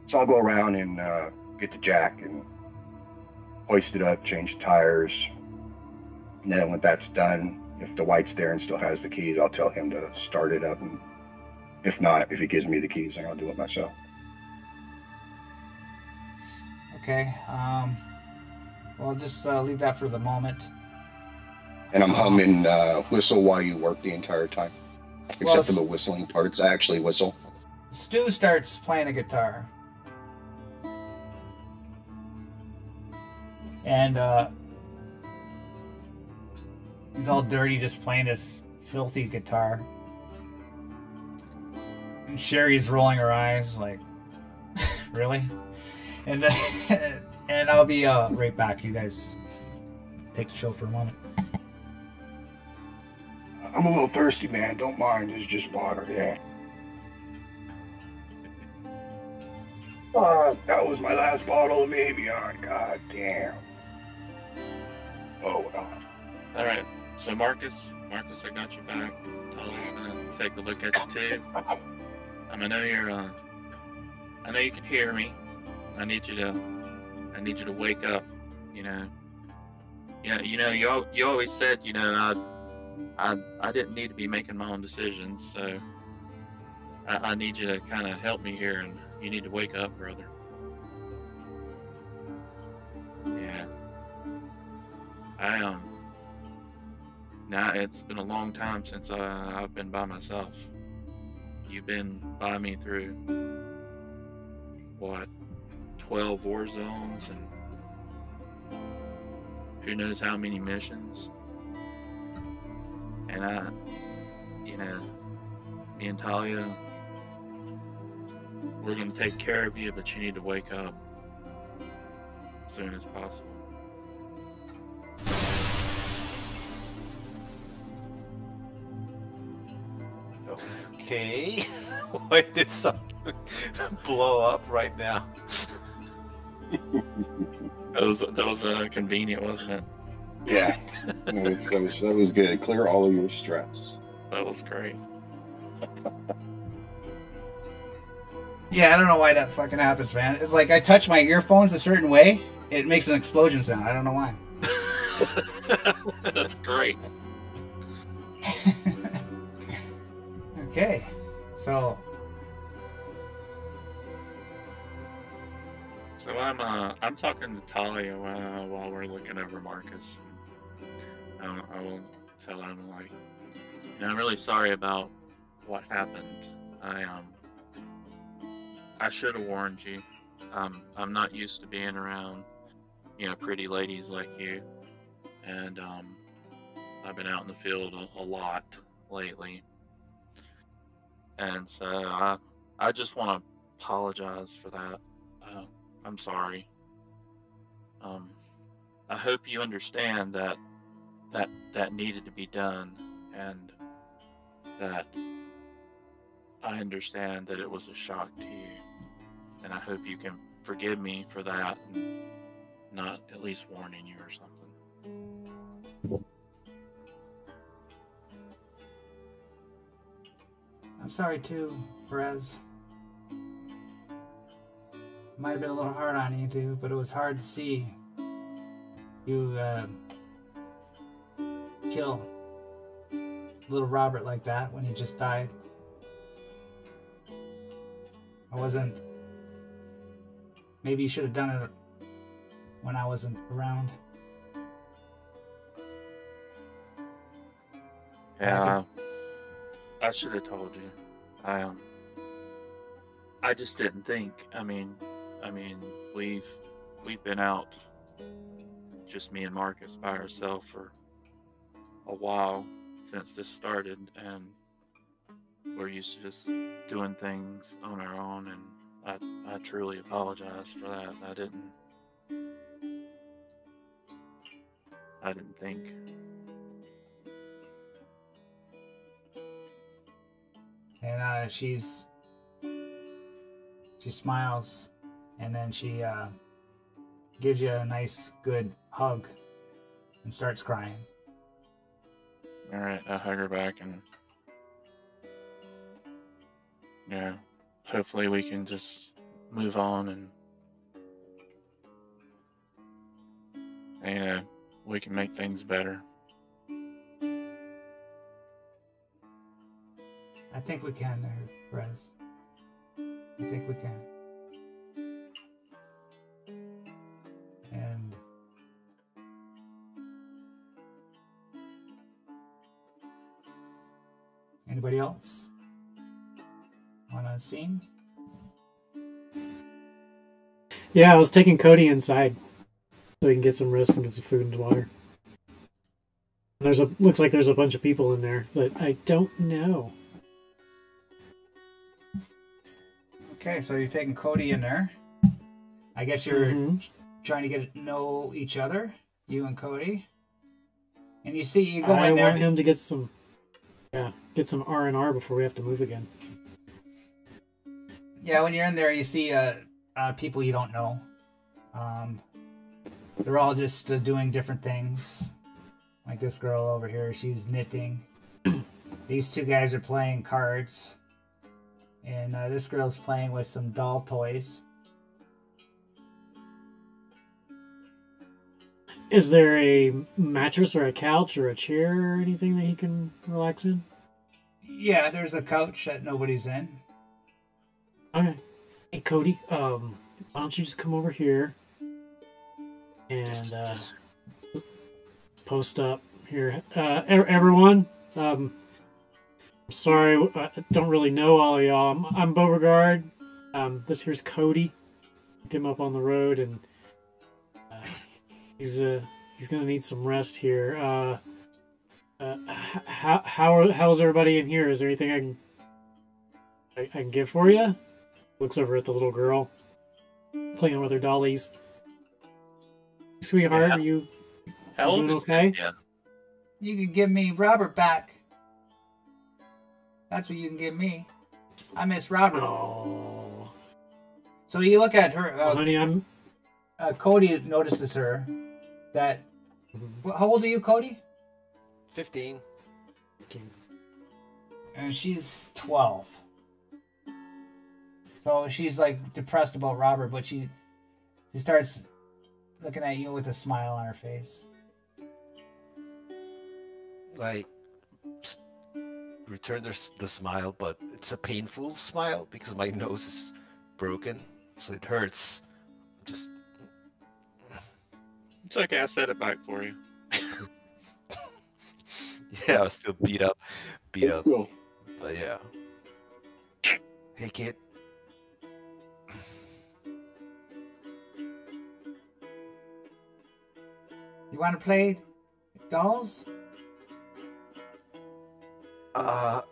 So I'll go around and get the jack and hoist it up, change the tires, and then when that's done, if the white's there and still has the keys, I'll tell him to start it up, and if not, if he gives me the keys, then I'll do it myself.
Okay. Well, just leave that for the moment.
And I'm humming Whistle While You Work the entire time.
Well,
Except for the whistling parts, I actually whistle.
Stu starts playing a guitar. And he's all dirty just playing his filthy guitar. And Sherry's rolling her eyes like, really? And and I'll be right back. You guys take the show for a moment.
I'm a little thirsty, man. Don't mind. It's just water, yeah. That was my last bottle of Avion. God damn. Oh, well.
All right. So Marcus, I got you back. Talia's gonna take a look at you too. I know you're. I know you can hear me. I need you to wake up. You always said, I didn't need to be making my own decisions, so I need you to kind of help me here, and you need to wake up, brother. Yeah. Now it's been a long time since I've been by myself. You've been by me through, what, 12 war zones and who knows how many missions. And me and Talia, we're going to take care of you, but you need to wake up as soon as possible.
Okay. Why did something blow up right now?
That was convenient, wasn't it?
Yeah. that was good. Clear all of your stress.
That was great.
Yeah, I don't know why that fucking happens, man. It's like I touch my earphones a certain way, it makes an explosion sound. I don't know why.
That's great.
Okay, so
I'm talking to Talia while we're looking over Marcus. I will tell him, like, I'm really sorry about what happened. I should have warned you. I'm not used to being around, pretty ladies like you, and I've been out in the field a lot lately, and so I just want to apologize for that. I'm sorry. I hope you understand that needed to be done, and that I understand that it was a shock to you, and I hope you can forgive me for that, and not at least warning you or something.
I'm sorry too, Perez. Might have been a little hard on you too, but it was hard to see you kill little Robert like that when he just died. I wasn't. Maybe you should have done it when I wasn't around.
Yeah, I should have told you. I just didn't think. I mean, we've been out, just me and Marcus by ourselves for a while since this started, and we're used to just doing things on our own, and I truly apologize for that. I didn't think.
And she smiles, and then she gives you a nice, good hug, and starts crying.
All right, I hug her back, and yeah, hopefully we can just move on, and we can make things better.
I think we can there, Perez. I think we can. And anybody else want a scene?
Yeah, I was taking Cody inside so he can get some rest and get some food and water. Looks like there's a bunch of people in there, but I don't know.
Okay, so you're taking Cody in there. I guess you're trying to get to know each other, you and Cody. And you go in there.
I want him to get some R&R before we have to move again.
Yeah, when you're in there, you see people you don't know. They're all just doing different things. Like this girl over here, she's knitting. These two guys are playing cards. And this girl's playing with some doll toys.
Is there a mattress or a couch or a chair or anything that he can relax in?
Yeah, there's a couch that nobody's in.
Okay. Hey, Cody, why don't you just come over here and post up here. Everyone, sorry, I don't really know all of y'all. I'm Beauregard. This here's Cody. Picked him up on the road, and he's gonna need some rest here. How's everybody in here? Is there anything I can give for you? Looks over at the little girl playing with her dollies. Sweetheart, are you doing okay?
Yeah.
You can give me Robert back. That's what you can give me. I miss Robert.
Oh.
So you look at her.
Well, honey,
Cody notices her. That. How old are you, Cody?
15.
And she's 12. So she's like depressed about Robert, but she starts looking at you with a smile on her face.
Like, return the smile, but it's a painful smile because my nose is broken, so it hurts. Just.
It's okay, I set it back for you.
Yeah, I was still beat up.
Cool.
But yeah. Hey, kid.
You want to play dolls?
I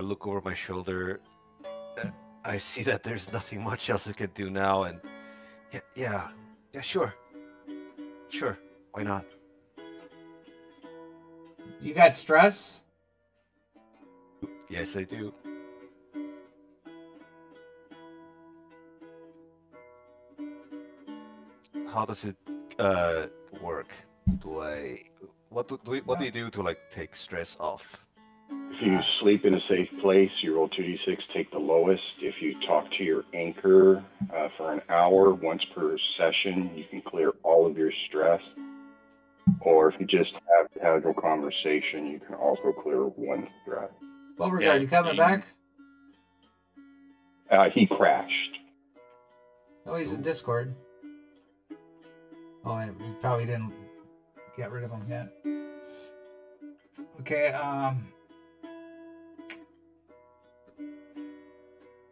look over my shoulder. I see that there's nothing much else I can do now, and yeah, sure, why not?
You got stress?
Yes, I do. How does it work? What do you do to like take stress off?
If you sleep in a safe place, you roll 2d6, take the lowest. If you talk to your anchor for an hour, once per session, you can clear all of your stress. Or if you just have a casual conversation, you can also clear one stress.
Beauregard, you coming back?
He crashed.
Oh, he's in Discord. Oh, I probably didn't get rid of him yet. Okay,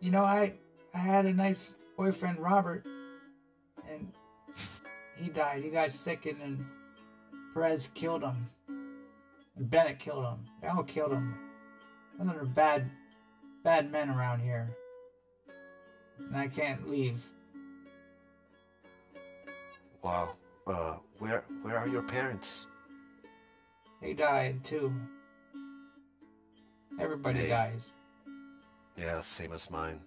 you know, I had a nice boyfriend, Robert, and he died. He got sick, and then Perez killed him. And Bennett killed him. They all killed him. None of them are bad men around here. and I can't leave.
Wow. Where are your parents?
They died too. Everybody
Hey.
dies.
Yeah, same as mine.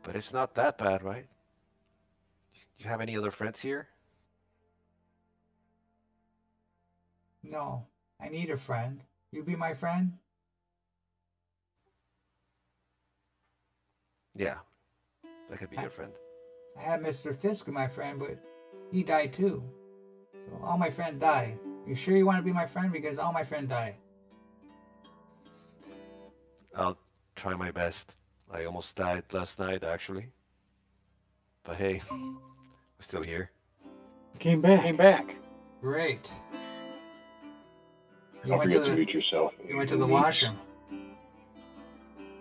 But it's not that bad, right? Do you have any other friends here?
No, I need a friend. You be my friend?
Yeah, that could be your friend.
I had Mr. Fisk, my friend, but he died too. So all my friends died. You sure you want to be my friend? Because all my friends died.
I'll try my best. I almost died last night, actually. But hey, we're still here.
Came back.
Great. You
Don't
went
forget
to
to
the
mute yourself.
you went to the washroom.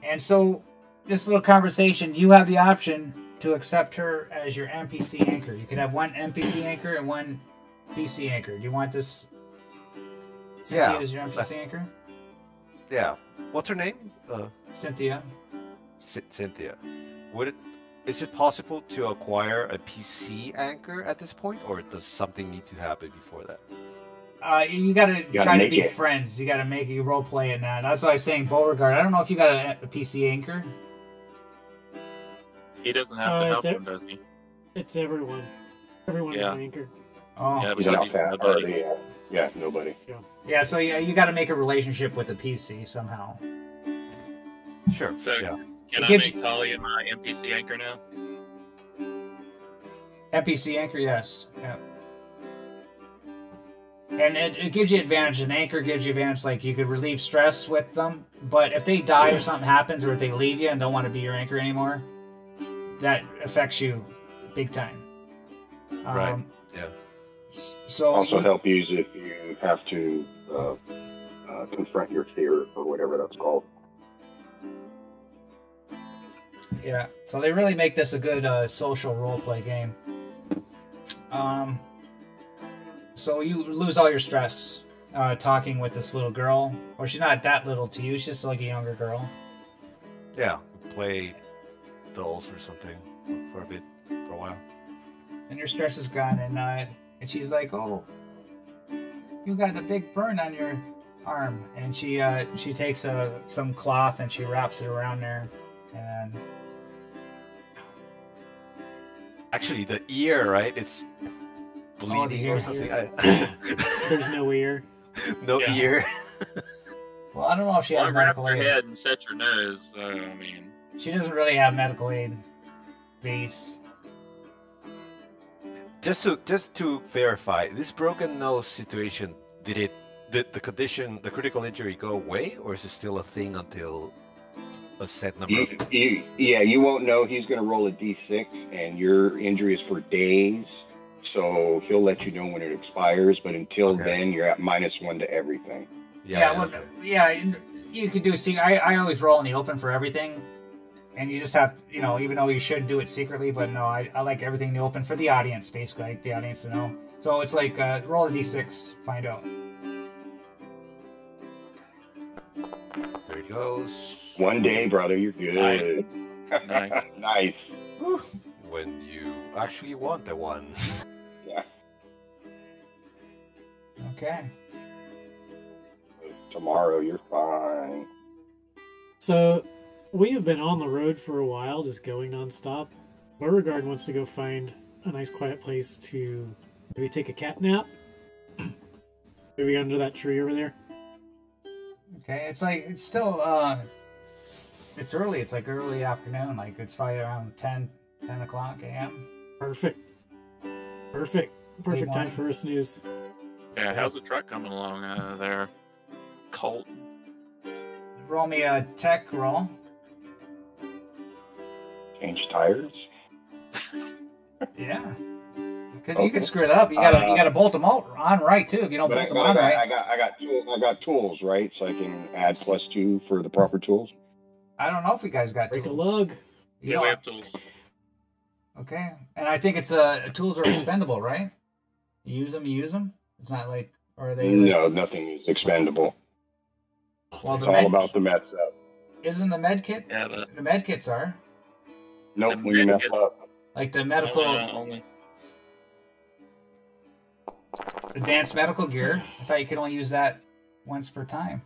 And so this little conversation, you have the option to accept her as your NPC anchor. You could have one NPC anchor and one PC anchor. Do you want this Cynthia
Yeah.
as your NPC anchor?
Yeah. What's her name?
Cynthia.
Cynthia. Is it possible to acquire a PC anchor at this point, or does something need to happen before that?
You gotta
gotta
try to
make
be
it.
friends. You gotta make it, you role play it now. That's why I was saying Beauregard. I don't know if you got a PC anchor.
He doesn't have to
it's
help
it.
him, does he?
It's everyone. Everyone is
Yeah.
my anchor.
Oh,
Yeah,
He's
because
not
he's
fat.
nobody.
Yeah, nobody.
yeah. So you got to make a relationship with the PC somehow.
Sure.
So
Yeah.
can
It
I
gives
make
you-
Talia my NPC anchor now?
NPC anchor, yes. Yeah. And it gives you advantage. An anchor gives you advantage, like you could relieve stress with them. But if they die or something happens, or if they leave you and don't want to be your anchor anymore, that affects you big time.
Right. Yeah.
So
Also help you if you have to confront your fear or whatever that's called.
Yeah, so they really make this a good social role-play game. So you lose all your stress talking with this little girl, or she's not that little to you, she's just like a younger girl.
Yeah. Play dolls or something for a while.
And your stress is gone, and she's like, "Oh, you got a big burn on your arm," and she takes some cloth and she wraps it around there, and
Actually, the ear, right? It's bleeding
ear,
or something.
There's no ear.
No
Yeah.
ear.
well, I don't know if she has
Well, wrap
medical
your
aid.
head and set your nose. I mean,
She doesn't really have medical aid base.
Just to verify, this broken nose situation, did the condition, the critical injury, go away, or is it still a thing until a set number?
You won't know. He's going to roll a d6, and your injury is for days. So he'll let you know when it expires. But until
Okay.
then, you're at -1 to everything.
You could do. See, I always roll in the open for everything, and you just have, even though you should do it secretly, but no, I like everything in the open for the audience, basically, I like the audience to know. So it's like roll a d6, find out.
There he goes.
One day, brother, you're good.
Nice.
Nice.
When you actually want the one.
Yeah.
Okay.
Tomorrow, you're fine.
So, we have been on the road for a while, just going nonstop. Beauregard wants to go find a nice quiet place to maybe take a cat nap. Maybe under that tree over there.
Okay, it's still it's early. It's like early afternoon. Like it's probably around 10 o'clock a.m.
Perfect. Perfect time
morning.
for a snooze.
yeah, how's the truck coming along there? Colt.
Roll me a tech roll.
Change tires.
Yeah. Because you can screw it up. You gotta bolt them on right too. If you don't bolt them on right.
I got tools, right? So I can add +2 for the proper tools.
I don't know if you guys got
Break a
tools.
lug.
You
Yeah,
don't-
we have tools.
Okay, and I think it's tools are expendable, right? You use them. It's not like, or are they?
No, nothing is expendable.
Well,
It's
the
all about the mess up.
Isn't the med kit?
Yeah,
The med kits are
Nope,
The
when you mess
medkit-
up.
like the medical
only.
advanced medical gear. I thought you could only use that once per time.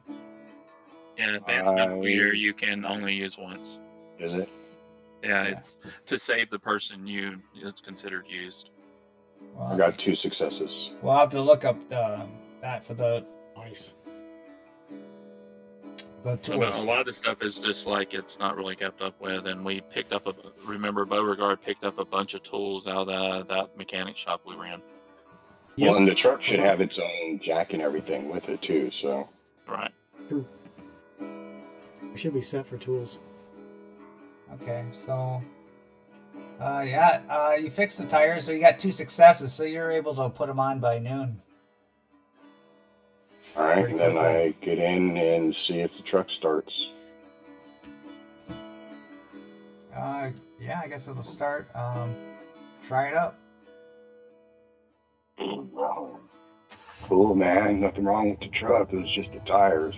Yeah, advanced medical gear you can only use once.
Is it?
Yeah, it's to save the person it's considered used.
Well,
I got 2 successes.
we'll have to look up that for the
Nice.
tools.
A lot of the stuff is just like it's not really kept up with, and we picked up remember Beauregard picked up a bunch of tools out of that mechanic shop we ran.
Yep.
Well, and the truck should have its own jack and everything with it too. So
Right.
We should be set for tools.
Okay, so you fixed the tires, so you got 2 successes, so you're able to put them on by noon.
all right,
Pretty
and then
quickly.
I get in and see if the truck starts.
Yeah, I guess it'll start. Try it up.
Cool, man. Nothing wrong with the truck. It was just the tires.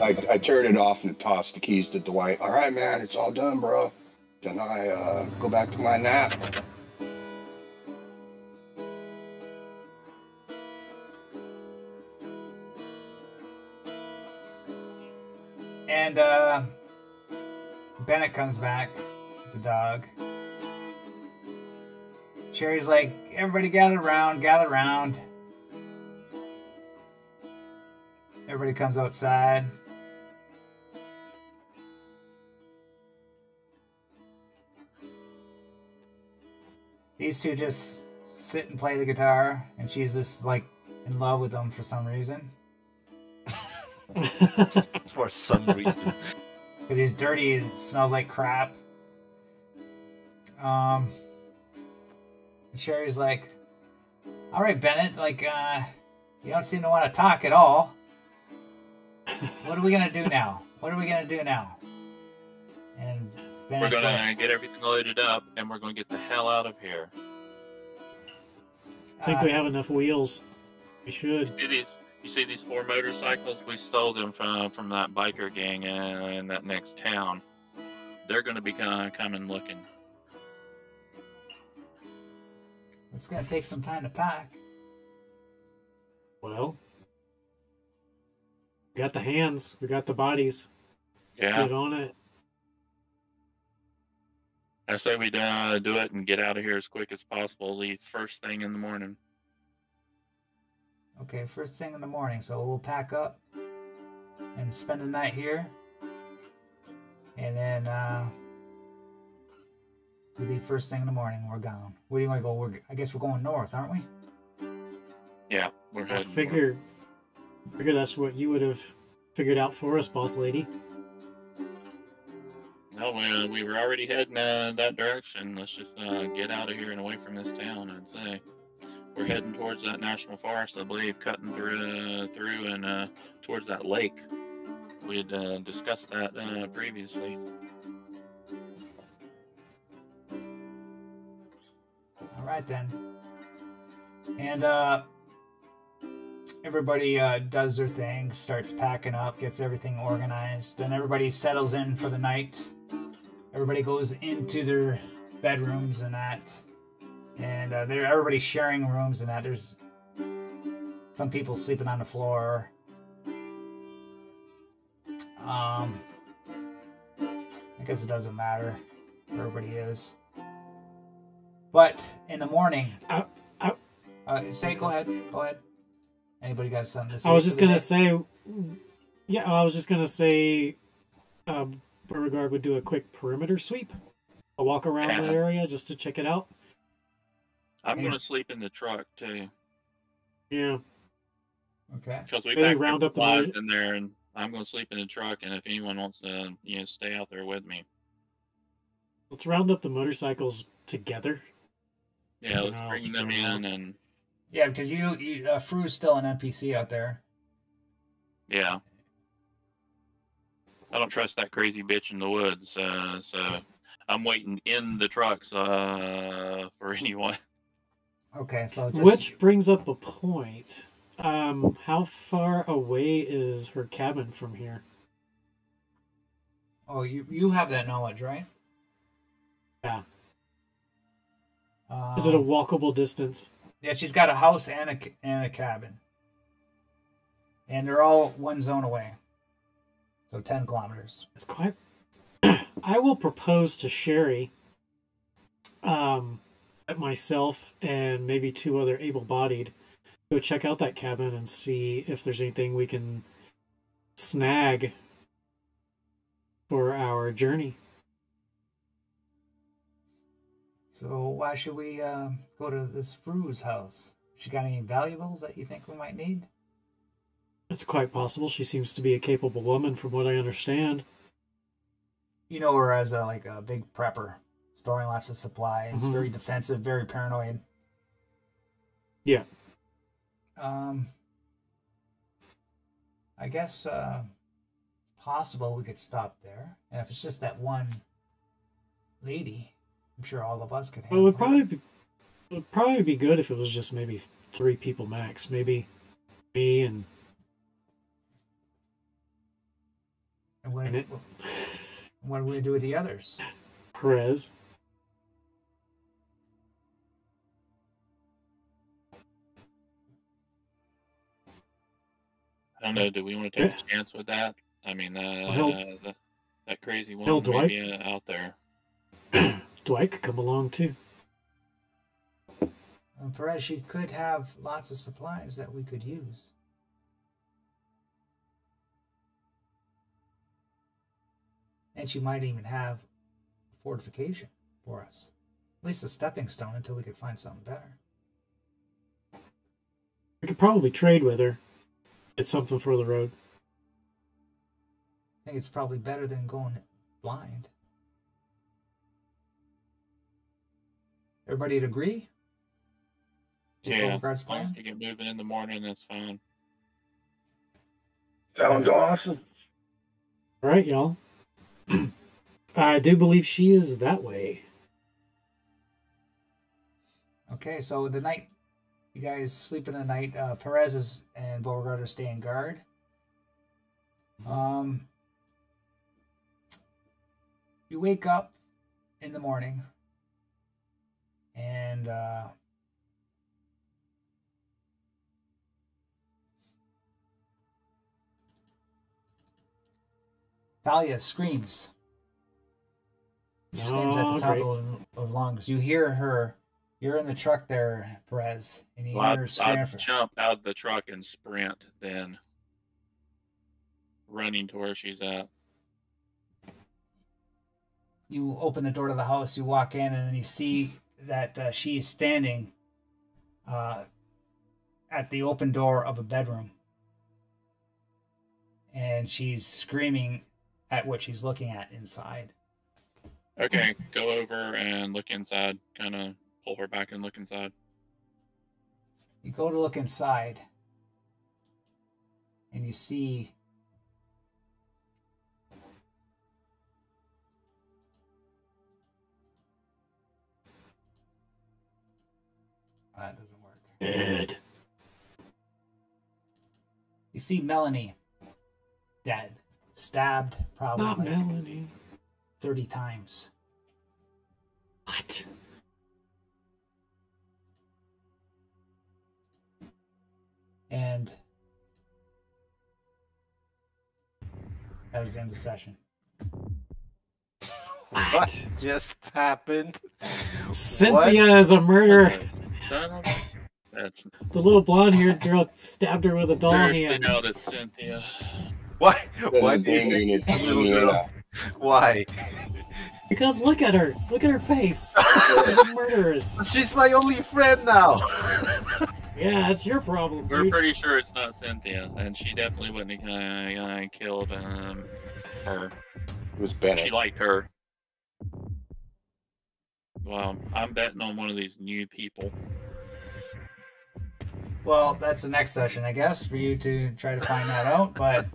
I turned it off and tossed the keys to Dwight. All right, man, it's all done, bro. Then I go back to my nap.
And Bennett comes back, the dog. Sherry's like, everybody gather around, gather around. Everybody comes outside. These two just sit and play the guitar, and she's just like in love with them for some reason.
For some reason.
Because he's dirty and smells like crap. Sherry's like, all right, Bennett, like, you don't seem to want to talk at all. What are we going to do now? What are we going to do now? And
We're
Bennett's
gonna
like,
get everything loaded up, and we're gonna get the hell out of here.
I think we have enough wheels. We should.
You see these 4 motorcycles? We stole them from that biker gang in that next town. They're gonna be coming looking.
it's going to take some time to pack.
Well, we got the hands. We got the bodies. Let's
Yeah,
get on it.
I say we do it and get out of here as quick as possible. Leave first thing in the morning.
Okay, first thing in the morning. So we'll pack up and spend the night here. And then we leave first thing in the morning. We're gone. Where do you want to go? I guess we're going north, aren't we?
Yeah, we're
I
heading.
figure that's what you would have figured out for us, boss lady.
No, we were already heading that direction. Let's just get out of here and away from this town. I'd say we're heading towards that national forest, I believe, cutting through and towards that lake. We had discussed that previously.
All right then. And everybody does their thing, starts packing up, gets everything organized. Then everybody settles in for the night. Everybody goes into their bedrooms and that. And everybody's sharing rooms and that. There's some people sleeping on the floor. I guess it doesn't matter where everybody is. But in the morning, go ahead. Anybody got something to say?
I was just gonna say, Beauregard would do a quick perimeter sweep, a walk around the area just to check it out.
I'm going to sleep in the truck too.
Yeah.
Okay.
Because we
Maybe
packed
round up the
supplies
motor-
in there, and I'm going to sleep in the truck. And if anyone wants to, stay out there with me,
Let's round up the motorcycles together.
yeah,
Anything else
let's bring them
going on?
in, and
Yeah, because you Fru's still an NPC out there.
yeah. I don't trust that crazy bitch in the woods, so I'm waiting in the trucks for anyone.
Okay, so just,
Which brings up a point. How far away is her cabin from here?
Oh, you have that knowledge, right?
Yeah. Is it a walkable distance?
Yeah, she's got a house and a cabin. And they're all one zone away. So 10 kilometers.
It's quite... I will propose to Sherry, myself and maybe 2 other able-bodied, go check out that cabin and see if there's anything we can snag for our journey.
So why should we go to this Fru's house? She got any valuables that you think we might need?
It's quite possible. She seems to be a capable woman, from what I understand.
You know her as a big prepper, storing lots of supplies,
Mm-hmm.
very defensive, very paranoid.
Yeah.
I guess possible we could stop there, and if it's just that one lady, I'm sure all of us could handle
Well, it would probably be good if it was just maybe 3 people max. Maybe me and
what do we do with the others?
Perez.
I don't know. Do we want to take a chance with that? I mean, that crazy woman may be out there.
Dwight could come along too.
Perez, she could have lots of supplies that we could use. And she might even have fortification for us. At least a stepping stone until we could find something better.
We could probably trade with her. It's something for the road.
I think it's probably better than going blind. Everybody agree?
Yeah,
Beauregard's
as long as
plan?
we get moving in the morning, that's fine.
Sounds awesome.
All right, y'all. I do believe she is that way.
Okay, so the night you guys sleep in the night, Perez and Beauregard are staying guard. You wake up in the morning and Thalia screams. She screams at the top of lungs. You hear her. You're in the truck there, Perez, and you hear her screaming.
I'd jump out of the truck and sprint, then running to where she's at.
You open the door to the house, you walk in, and then you see that she is standing at the open door of a bedroom. And she's screaming at what she's looking at inside.
Okay, go over and look inside. Kind of pull her back and look inside.
You go to look inside, and you see that doesn't work.
Dead.
You see Melanie dead, stabbed probably
Not Melanie.
30 times.
What?
And that was the end of the session.
What just happened?
Cynthia is a murderer.
Son of that's
The little blonde-haired girl stabbed her with a doll
seriously
hand.
now to Cynthia.
Why? Why
Doesn't
do you
mean
think
it's
the little girl? Why?
Because look at her. Look at her face. She's a murderess.
She's my only friend now.
Yeah, that's your problem,
We're
dude.
pretty sure it's not Cynthia, and she definitely wouldn't have killed her.
It was
She
Bennett.
liked her. Well, I'm betting on one of these new people.
Well, that's the next session, I guess, for you to try to find that out. But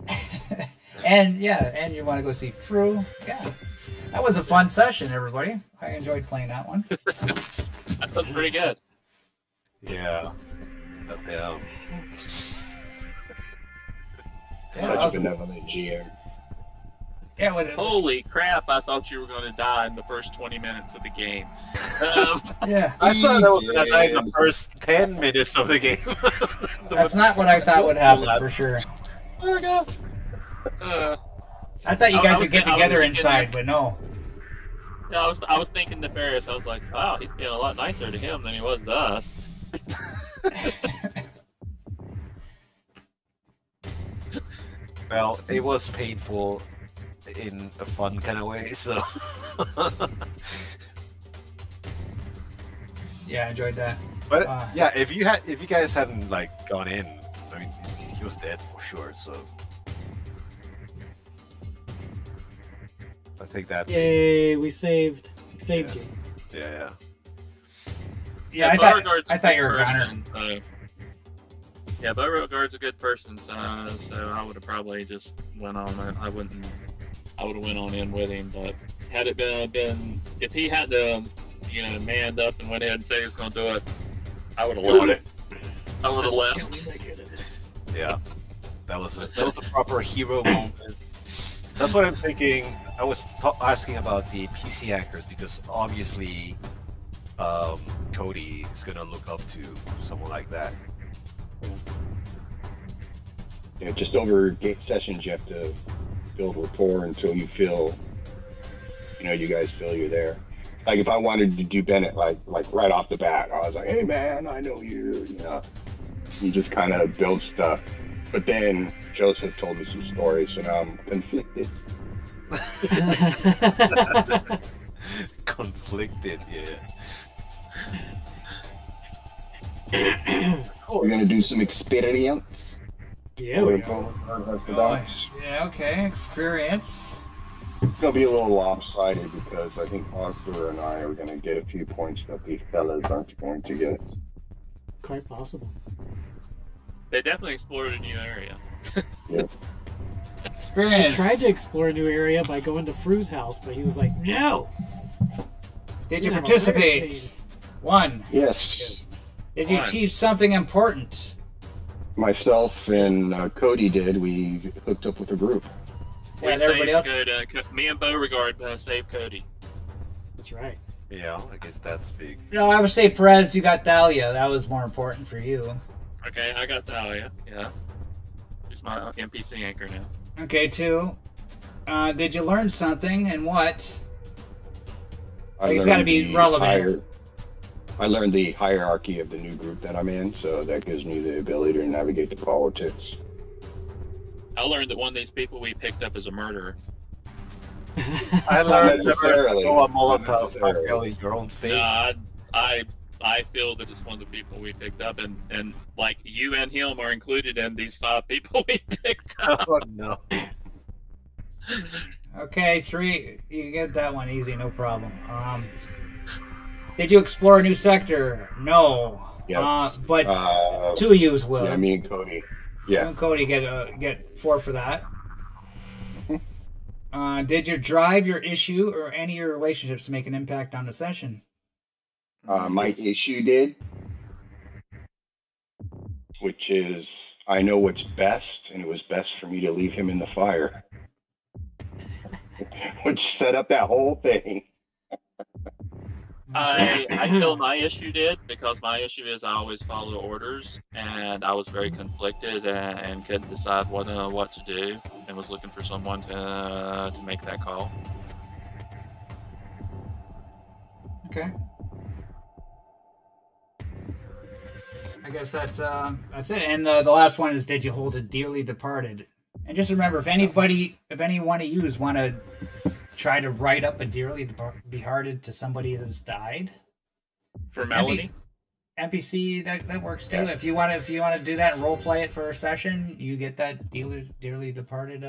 and you want to go see Fru? Yeah, that was a fun session, everybody. I enjoyed playing that one.
That was pretty good.
Yeah. Goddamn.
Yeah,
Such
that
a
was,
benevolent GM.
Yeah,
Holy crap, I thought you were going to die in the first 20 minutes of the game.
yeah.
I thought I was gonna die in the first 10 minutes of the game.
That's not what I thought would happen for sure.
Oh, God.
I thought you guys would get
I was
together
thinking-
inside, but no.
Yeah, I was thinking nefarious. I was like, wow, he's being a lot nicer to him than he was to us.
Well, it was painful in a fun kind of way, so.
Yeah, I enjoyed that.
But yeah, if you guys hadn't like gone in, I mean, he was dead for sure. So I think that.
Yay, we saved you.
Yeah.
Yeah, I thought you were a goner.
Yeah, Beauregard's a good person, so I would have probably just went on. I would have went on in with him, but had it been if he had to, manned up and went ahead and said he was going to do it, I would have left. I would have left.
Yeah, that was a proper hero moment. That's what I'm thinking. I was asking about the PC anchors because obviously, Cody is gonna look up to someone like that.
Yeah, just over game sessions, you have to build rapport until you feel, you guys feel you're there. Like if I wanted to do Bennett, like right off the bat, I was like, "Hey man, I know you." You just kind of build stuff. But then Joseph told me some stories, so now I'm conflicted.
Conflicted, yeah.
We're gonna do some experience.
Yeah, we are.
Oh, yeah, okay, experience.
It's gonna be a little lopsided because I think Arthur and I are gonna get a few points that these fellas aren't going to get.
Quite possible.
They definitely explored a new area.
Yep.
Experience.
I tried to explore a new area by going to Fru's house, but he was like, "No."
Did you
Yeah,
participate?
very
1.
Yes.
Did you
One.
achieve something important?
Myself and Cody did. We hooked up with a group.
Yeah, and everybody else?
Me and Beauregard saved Cody.
That's right.
Yeah, I guess that's big.
No, I would say Perez, you got Thalia. That was more important for you.
Okay, I got Thalia. Yeah, she's my NPC anchor now.
Okay, 2. Did you learn something and what? It's got to be relevant.
I learned the hierarchy of the new group that I'm in, so that gives me the ability to navigate the politics.
I learned that one of these people we picked up is a murderer.
I learned never
necessarily.
throw a
Not
Molotov
necessarily.
cocktail in your own face.
No, I feel that it's one of the people we picked up, and like you and him are included in these 5 people we picked up.
Oh no.
Okay, 3. You can get that one easy, no problem. Did you explore a new sector? No.
Yes.
But 2 of yous will.
Yeah, me and Cody.
You
Yeah.
and Cody get 4 for that. Did your drive, your issue, or any of your relationships make an impact on the session?
My issue did, which is I know what's best, and it was best for me to leave him in the fire, which set up that whole thing.
I feel my issue did because my issue is I always follow orders, and I was very conflicted and couldn't decide what to do, and was looking for someone to make that call.
Okay. I guess that's it. And the last one is, did you hold a dearly departed? And just remember, if any one of you want to try to write up a dearly departed to somebody that's died,
For Melanie?
NPC that works too. If you want to do that and role play it for a session, you get that dearly departed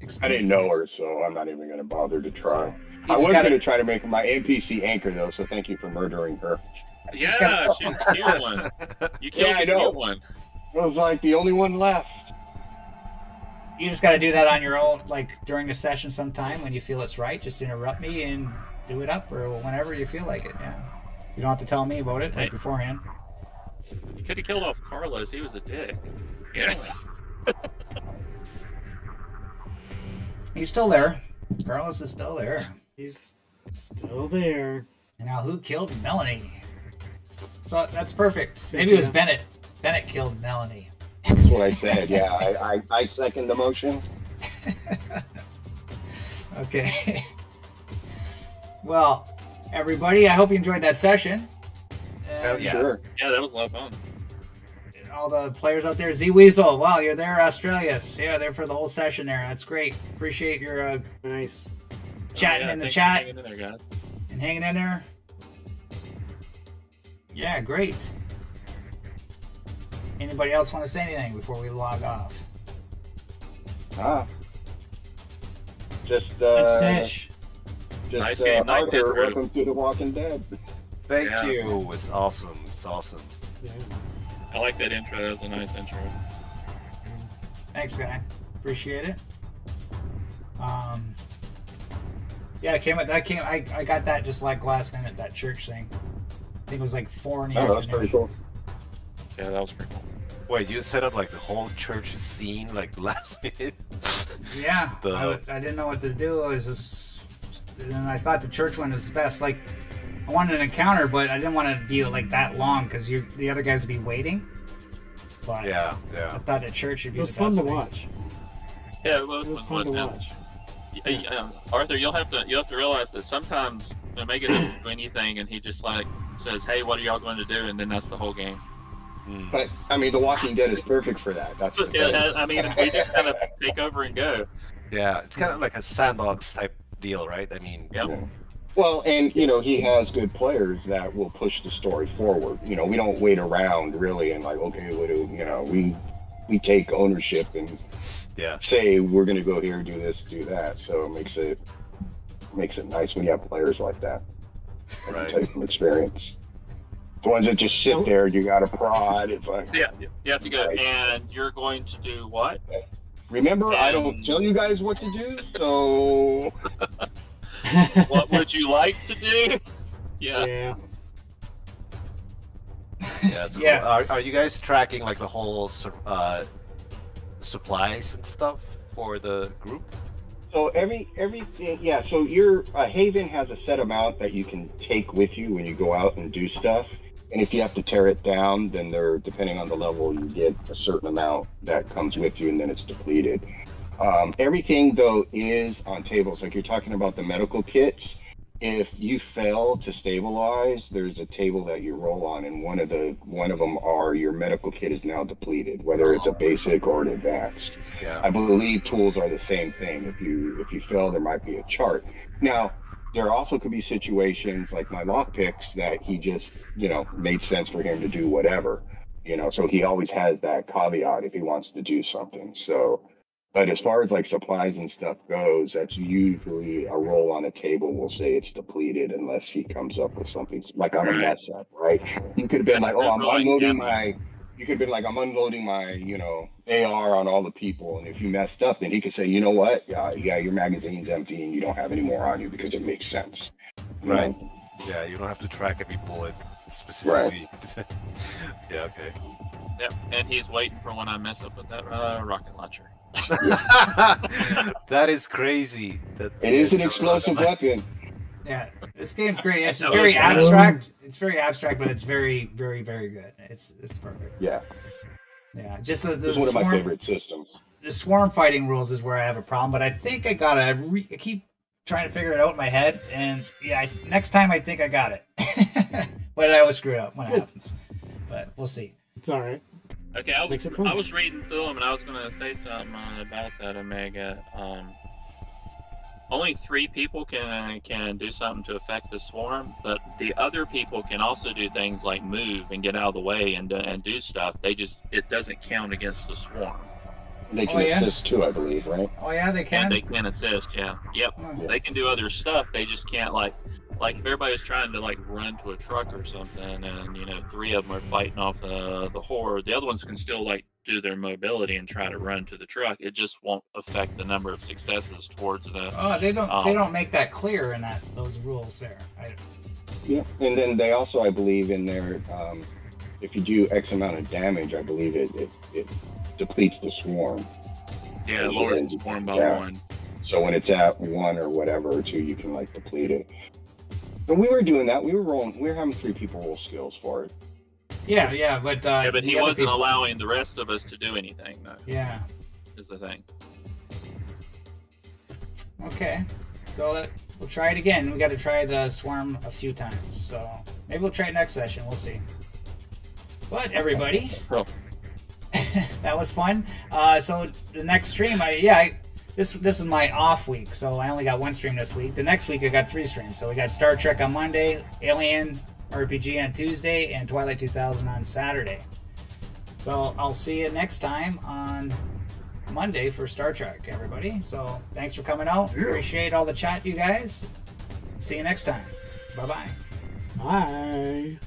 experience.
I didn't know her, so I'm not even going to bother to try.
So,
I was going to try to make her my NPC anchor, though, so thank you for murdering her.
Yeah, she's a cute one. You killed
Yeah, I
a
know.
cute one.
I was like the only one left.
You just got to do that on your own, like during the session sometime when you feel it's right. Just interrupt me and do it up, or whenever you feel like it. Yeah, you don't have to tell me about it like beforehand.
You could have killed off Carlos. He was a dick. Yeah.
He's still there. Carlos is still there.
He's still there.
And now who killed Melanie? So that's perfect.
So,
Maybe it was
yeah.
Bennett. Bennett killed Melanie.
That's what I said. Yeah, I second the motion.
Okay. Well, everybody, I hope you enjoyed that session.
Hell yeah.
Sure.
Yeah, that was a lot of fun.
All the players out there, Z Weasel. Wow, you're there, Australius. Yeah, there for the whole session there. That's great. Appreciate your
Nice.
chatting
Oh, yeah,
in the
thanks for
chat
hanging in there, guys.
and hanging in there. Yeah, great. Anybody else want to say anything before we log off?
Just
That's Sesh.
Nice game, nice
Arthur,
intro.
welcome to The Walking Dead.
Thank
Yeah.
you. It's awesome. It's awesome.
Yeah.
I like that intro. That was a nice intro.
Thanks, guy. Appreciate it. Yeah, it came. I got that just like last minute. That church thing. I think it was like 4 in the
Oh, that's pretty cool.
Yeah, that was pretty cool.
Wait, you set up like the whole church scene like last minute?
Yeah,
The-
I didn't know what to do. I was just, and I thought the church one was best. Like, I wanted an encounter, but I didn't want to be like that long because the other guys would be waiting. But
Yeah,
I
yeah.
thought the church would
It
be
was
the
fun
best
to
thing.
watch.
Yeah,
It was fun to watch.
Arthur, you'll have to realize that sometimes Omega doesn't do anything, and he just like says, "Hey, what are y'all going to do?" And then that's the whole game.
Mm.
But I mean, The Walking Dead is perfect for that. That's the thing.
Yeah, I mean, we just kind of take over and go.
Yeah, it's kind of like a sandbox type deal, right? I mean,
Yep.
Yeah. Well, and he has good players that will push the story forward. We don't wait around really and like, okay, what do we take ownership and
yeah.
say we're going to go here, do this, do that. So it makes it nice when you have players like that. And
Right.
you take from experience. The ones that just sit there, you got to prod. It's like,
Yeah, you have to go.
Right.
And you're going to do what?
remember, I don't tell you guys what to do, so
What would you like to do? Yeah.
Yeah.
Yeah, so
Yeah.
Are you guys tracking like the whole supplies and stuff for the group?
So everything, yeah. So your Haven has a set amount that you can take with you when you go out and do stuff, and if you have to tear it down, then depending on the level, you get a certain amount that comes with you, and then it's depleted. Everything though is on tables. Like you're talking about the medical kits. If you fail to stabilize, there's a table that you roll on, and one of them are your medical kit is now depleted, whether it's a basic or an advanced.
Yeah.
I believe tools are the same thing. If you fail, there might be a chart. Now, there also could be situations like my lockpicks that he just, made sense for him to do whatever, so he always has that caveat if he wants to do something. So, but as far as like supplies and stuff goes, that's usually a roll on a table will say it's depleted unless he comes up with something like on a
Right.
mess up, right? You could have been like, oh, I'm
Rolling
unloading
damage.
you could have been like, I'm unloading my, AR on all the people. And if you messed up, then he could say, you know what? Yeah, your magazine's empty and you don't have any more on you because it makes sense.
Right. Yeah, you don't have to track every bullet specifically. Yeah, okay.
Yep. And he's waiting for when I mess up with that rocket launcher.
That is crazy.
It is an explosive weapon.
Yeah, this game's great. It's
I know
very
it's-
abstract. It's very abstract, but it's very, very, very good. It's perfect.
Yeah,
Yeah, just the
it's one of my
swarm,
favorite systems.
the swarm fighting rules is where I have a problem. But I think I got it. I keep trying to figure it out in my head, and yeah, next time I think I got it. But I always screw it up when it happens. But we'll see.
It's all right.
Okay,
Makes it fun.
I was reading through them, and I was going to say something about that, Omega. Only 3 people can do something to affect the swarm, but the other people can also do things like move and get out of the way and do stuff. It doesn't count against the swarm.
They can
Oh, yeah?
assist too, I believe, right?
Oh yeah, they
And
can.
they can assist, yeah. Yep.
Oh.
They can do other stuff. They just can't like if everybody's trying to like run to a truck or something, and 3 of them are fighting off the horde. The other ones can still like do their mobility and try to run to the truck. It just won't affect the number of successes towards the.
Oh, they don't make that clear in those rules there.
Yeah, and then they also, I believe, in there, if you do X amount of damage, I believe it depletes the swarm.
Yeah,
As you
lower
end,
the swarm by
yeah.
1.
So when it's at 1 or whatever or 2, you can like deplete it. And we were doing that. We were having 3 people roll skills for it.
Yeah, but
but
the
he
other
wasn't
people-
allowing the rest of us to do anything. Though,
Yeah.
is the thing.
Okay. So we'll try it again. We got to try the swarm a few times. So maybe we'll try it next session. We'll see. But everybody,
Oh.
that was fun. So the next stream, this is my off week, so I only got 1 stream this week. The next week I got 3 streams. So we got Star Trek on Monday, Alien RPG on Tuesday, and Twilight 2000 on Saturday. So I'll see you next time on Monday for Star Trek, everybody. So thanks for coming out. Appreciate all the chat, you guys. See you next time. Bye-bye.
Bye.